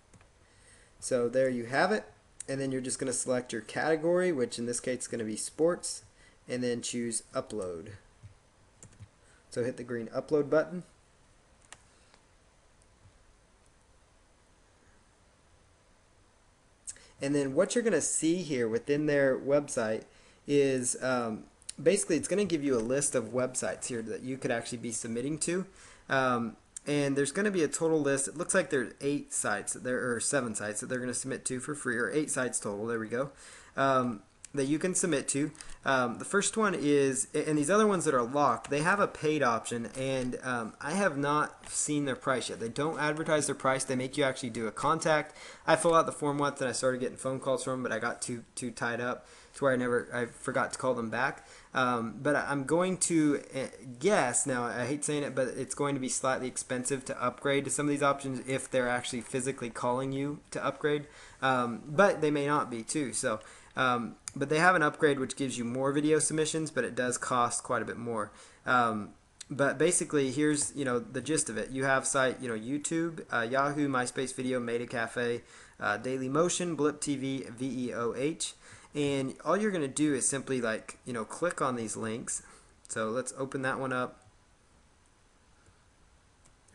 So there you have it. And then you're just going to select your category, which in this case is going to be sports, and then choose upload. So hit the green upload button. And then what you're going to see here within their website is basically it's going to give you a list of websites here that you could actually be submitting to. And there's going to be a total list. It looks like there's 8 sites, there are 7 sites that they're going to submit to for free, or 8 sites total. There we go. That you can submit to. The first one is, and these other ones that are locked, they have a paid option, and I have not seen their price yet. They don't advertise their price. They make you actually do a contact. I filled out the form once and I started getting phone calls from them, but I got too tied up to where I forgot to call them back. But I'm going to guess, now I hate saying it, but it's going to be slightly expensive to upgrade to some of these options if they're actually physically calling you to upgrade. But they may not be too. So, but they have an upgrade which gives you more video submissions, but it does cost quite a bit more. But basically, here's the gist of it. You have site, YouTube, Yahoo, MySpace Video, Meta Cafe, Dailymotion, Blip TV, VEOH. And all you're going to do is simply click on these links. So let's open that one up.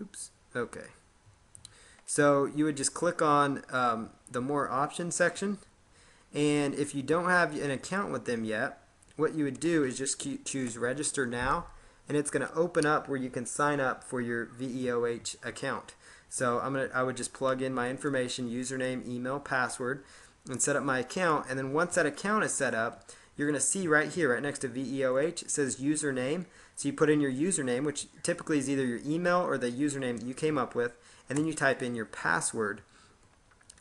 Oops. Okay. So you would just click on the more options section. And if you don't have an account with them yet, what you would do is just choose register now. And it's going to open up where you can sign up for your VEOH account. So I would just plug in my information, username, email, password, and set up my account. And then once that account is set up, you're going to see right here, right next to VEOH, it says username. So you put in your username, which typically is either your email or the username that you came up with, and then you type in your password.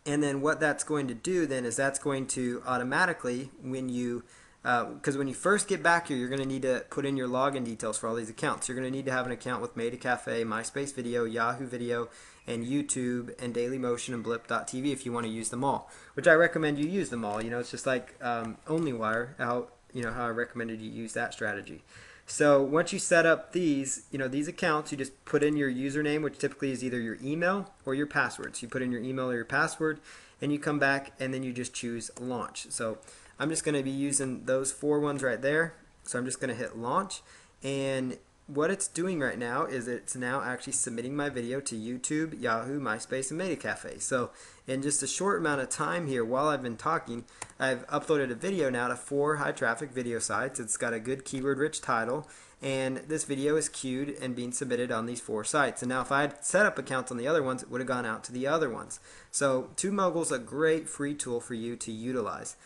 And then what that's going to do then is that's going to automatically, when you because when you first get back here, you're going to need to put in your login details for all these accounts. You're going to need to have an account with Made a Cafe, MySpace Video, Yahoo Video, and YouTube, and Dailymotion, and Blip.tv if you want to use them all. Which I recommend you use them all. You know, it's just like OnlyWire, how I recommended you use that strategy. So once you set up these accounts, you just put in your username, which typically is either your email or your password. So you put in your email or your password, and you come back, and then you just choose launch. So I'm just going to be using those 4 ones right there. So I'm just going to hit launch, and what it's doing right now is it's now actually submitting my video to YouTube, Yahoo, MySpace, and Made a Cafe. So in just a short amount of time here, while I've been talking, I've uploaded a video now to 4 high traffic video sites. It's got a good keyword rich title, and this video is queued and being submitted on these 4 sites. And now if I had set up accounts on the other ones, it would have gone out to the other ones. So TubeMogul is a great free tool for you to utilize.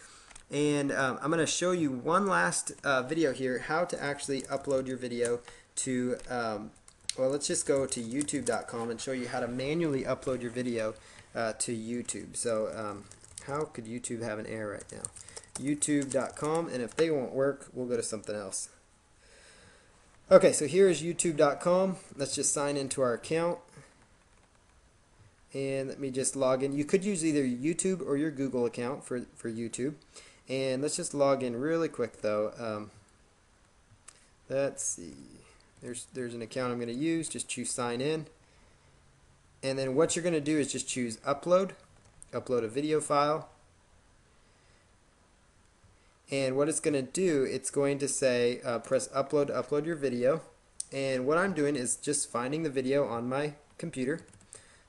And I'm going to show you one last video here, how to actually upload your video to, well, let's just go to youtube.com and show you how to manually upload your video to YouTube. So how could YouTube have an error right now? youtube.com, and if they won't work, we'll go to something else. Okay, so here is youtube.com. Let's just sign into our account. And let me just log in. You could use either YouTube or your Google account for YouTube. And let's just log in really quick though. Let's see. There's an account I'm going to use. Just choose sign in. And then what you're going to do is just choose upload a video file. And what it's going to do, it's going to say press upload to upload your video. And what I'm doing is just finding the video on my computer.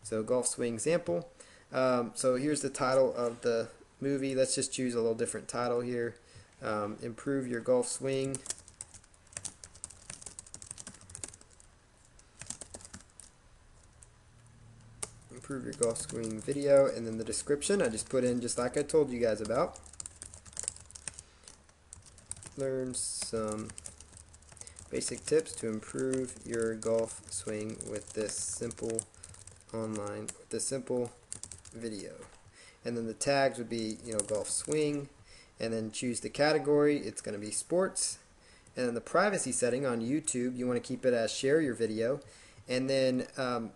So golf swing sample. So here's the title of the movie. Let's just choose a little different title here. Improve your golf swing. Improve your golf swing video, and then the description I just put in just like I told you guys about. Learn some basic tips to improve your golf swing with this simple video. And then the tags would be, golf swing, and then choose the category. It's going to be sports. And then the privacy setting on YouTube, you want to keep it as share your video. And then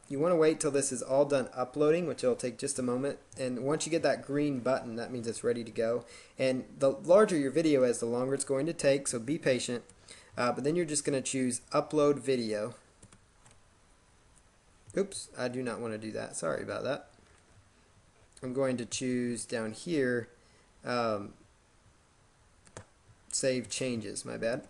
you want to wait till this is all done uploading, which will take just a moment. And once you get that green button, that means it's ready to go. And the larger your video is, the longer it's going to take, so be patient. But then you're just going to choose upload video. Oops, I do not want to do that. Sorry about that. I'm going to choose down here save changes. My bad.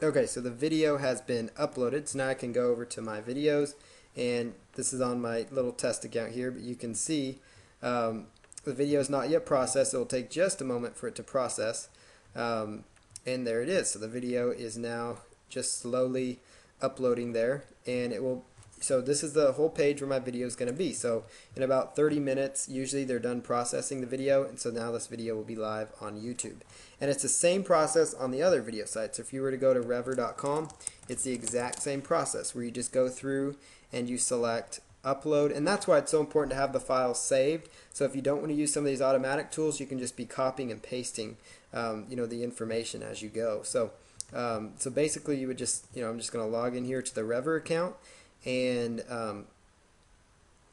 Okay, so the video has been uploaded, so now I can go over to my videos, and this is on my little test account here, but you can see the video is not yet processed. It will take just a moment for it to process, and there it is. So the video is now just slowly uploading there, and it will. So this is the whole page where my video is going to be. So in about 30 minutes, usually they're done processing the video, and so now this video will be live on YouTube. And it's the same process on the other video sites. So if you were to go to Revver.com, it's the exact same process where you just go through and you select upload, and that's why it's so important to have the files saved. So if you don't want to use some of these automatic tools, you can just be copying and pasting the information as you go. So so basically you would just, I'm just going to log in here to the Revver account, and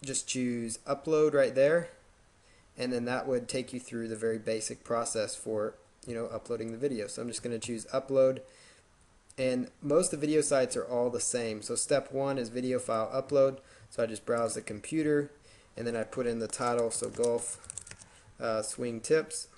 just choose upload right there, and then that would take you through the very basic process for uploading the video. So I'm just going to choose upload, and most of the video sites are all the same. So step 1 is video file upload. So I just browse the computer, and then I put in the title, so golf swing tips,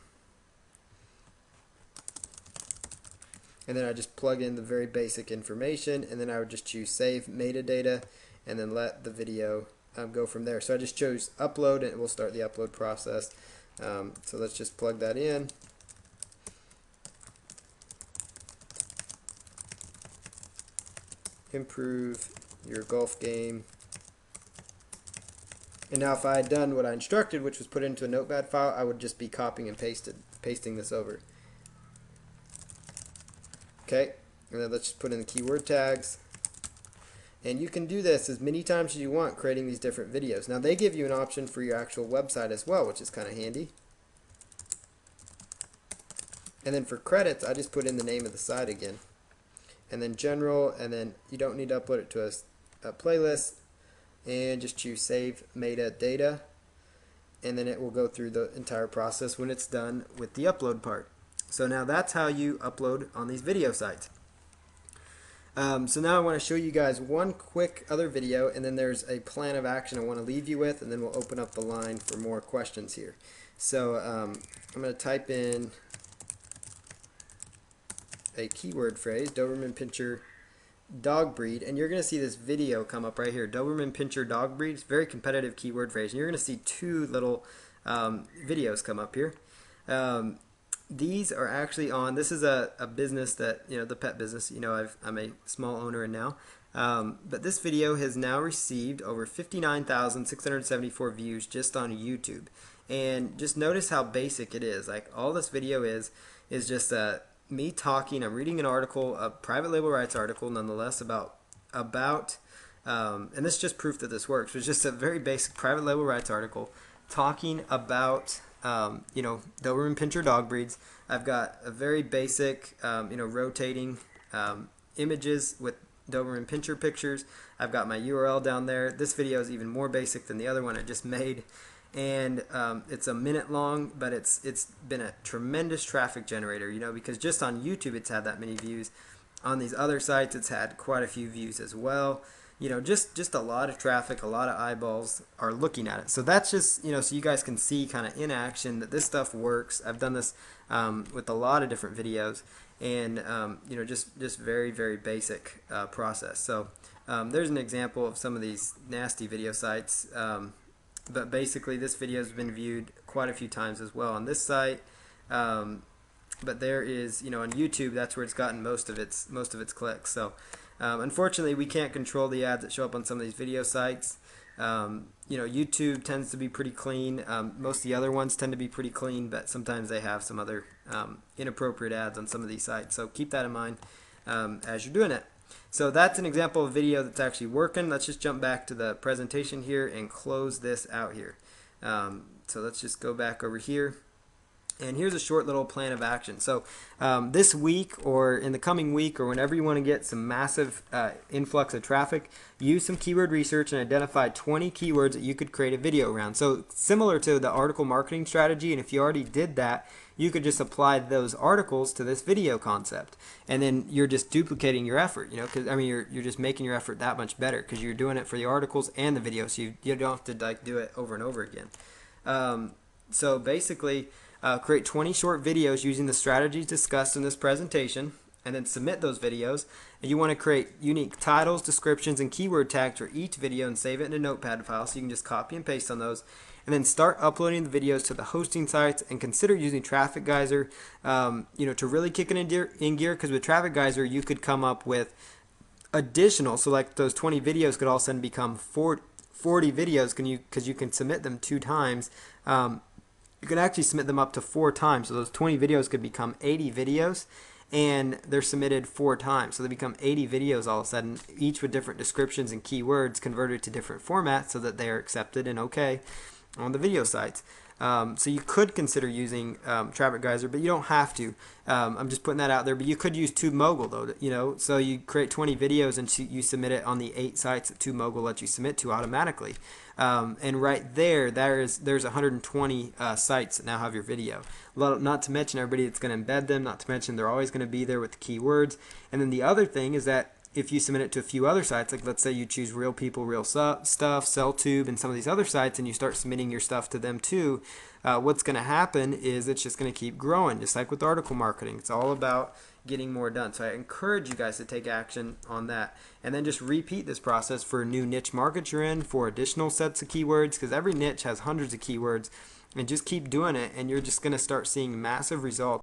and then I just plug in the very basic information, and then I would just choose save metadata, and then let the video go from there. So I just chose upload, and it will start the upload process. So let's just plug that in. Improve your golf game. And now if I had done what I instructed, which was put into a notepad file, I would just be copying and pasting this over. Okay, and then let's just put in the keyword tags. And you can do this as many times as you want, creating these different videos. Now they give you an option for your actual website as well, which is kind of handy. And then for credits, I just put in the name of the site again. And then general, and then you don't need to upload it to a playlist. And just choose save metadata. And then it will go through the entire process when it's done with the upload part. So now that's how you upload on these video sites. So now I want to show you guys one quick other video, and then there's a plan of action I want to leave you with, and then we'll open up the line for more questions here. So I'm going to type in a keyword phrase, Doberman Pinscher dog breed, and you're going to see this video come up right here, Doberman Pinscher dog breed. It's a very competitive keyword phrase, and you're going to see two little videos come up here. These are actually on, this is a business that, the pet business, I'm a small owner in now. But this video has now received over 59,674 views just on YouTube. And just notice how basic it is. Like, all this video is just me talking. I'm reading an article, a private label rights article nonetheless, about and this is just proof that this works. It's just a very basic private label rights article talking about Doberman Pinscher dog breeds. I've got a very basic, rotating images with Doberman Pinscher pictures. I've got my URL down there. This video is even more basic than the other one I just made, and it's a minute long, but it's been a tremendous traffic generator, because just on YouTube it's had that many views. On these other sites it's had quite a few views as well. Just a lot of traffic, a lot of eyeballs are looking at it. So that's just, so you guys can see kind of in action that this stuff works. I've done this with a lot of different videos, and just very, very basic process. So there's an example of some of these nasty video sites, but basically this video has been viewed quite a few times as well on this site. But there is, on YouTube, that's where it's gotten most of its clicks. So unfortunately, we can't control the ads that show up on some of these video sites. YouTube tends to be pretty clean. Most of the other ones tend to be pretty clean, but sometimes they have some other inappropriate ads on some of these sites. So keep that in mind as you're doing it. So that's an example of a video that's actually working. Let's just jump back to the presentation here and close this out here. So let's just go back over here. And here's a short little plan of action. So this week, or in the coming week, or whenever you want to get some massive influx of traffic, use some keyword research and identify 20 keywords that you could create a video around. So similar to the article marketing strategy, and if you already did that, you could just apply those articles to this video concept, and then you're just duplicating your effort. Because you're just making your effort that much better because you're doing it for the articles and the video, so you don't have to do it over and over again. So basically, create 20 short videos using the strategies discussed in this presentation, and then submit those videos. And you want to create unique titles, descriptions, and keyword tags for each video and save it in a notepad file, so you can just copy and paste on those. And then start uploading the videos to the hosting sites, and consider using Traffic Geyser to really kick it in gear, because with Traffic Geyser you could come up with additional, so like those 20 videos could all of a sudden become 40 videos, because you can submit them 2 times. You can actually submit them up to 4 times. So those 20 videos could become 80 videos, and they're submitted 4 times. So they become 80 videos all of a sudden, each with different descriptions and keywords converted to different formats so that they are accepted and okay on the video sites. So you could consider using Traffic Geyser, but you don't have to. I'm just putting that out there. But you could use TubeMogul though, So you create 20 videos and you submit it on the 8 sites that TubeMogul lets you submit to automatically. And right there's 120 sites that now have your video. Not to mention everybody that's going to embed them. Not to mention they're always going to be there with the keywords. And then the other thing is that if you submit it to a few other sites, like let's say you choose Real People, Real Stuff, SellTube, and some of these other sites, and you start submitting your stuff to them too, what's going to happen is it's just going to keep growing, just like with article marketing. It's all about getting more done. So I encourage you guys to take action on that, and then just repeat this process for a new niche market you're in, for additional sets of keywords, because every niche has hundreds of keywords, and just keep doing it, and you're just going to start seeing massive results.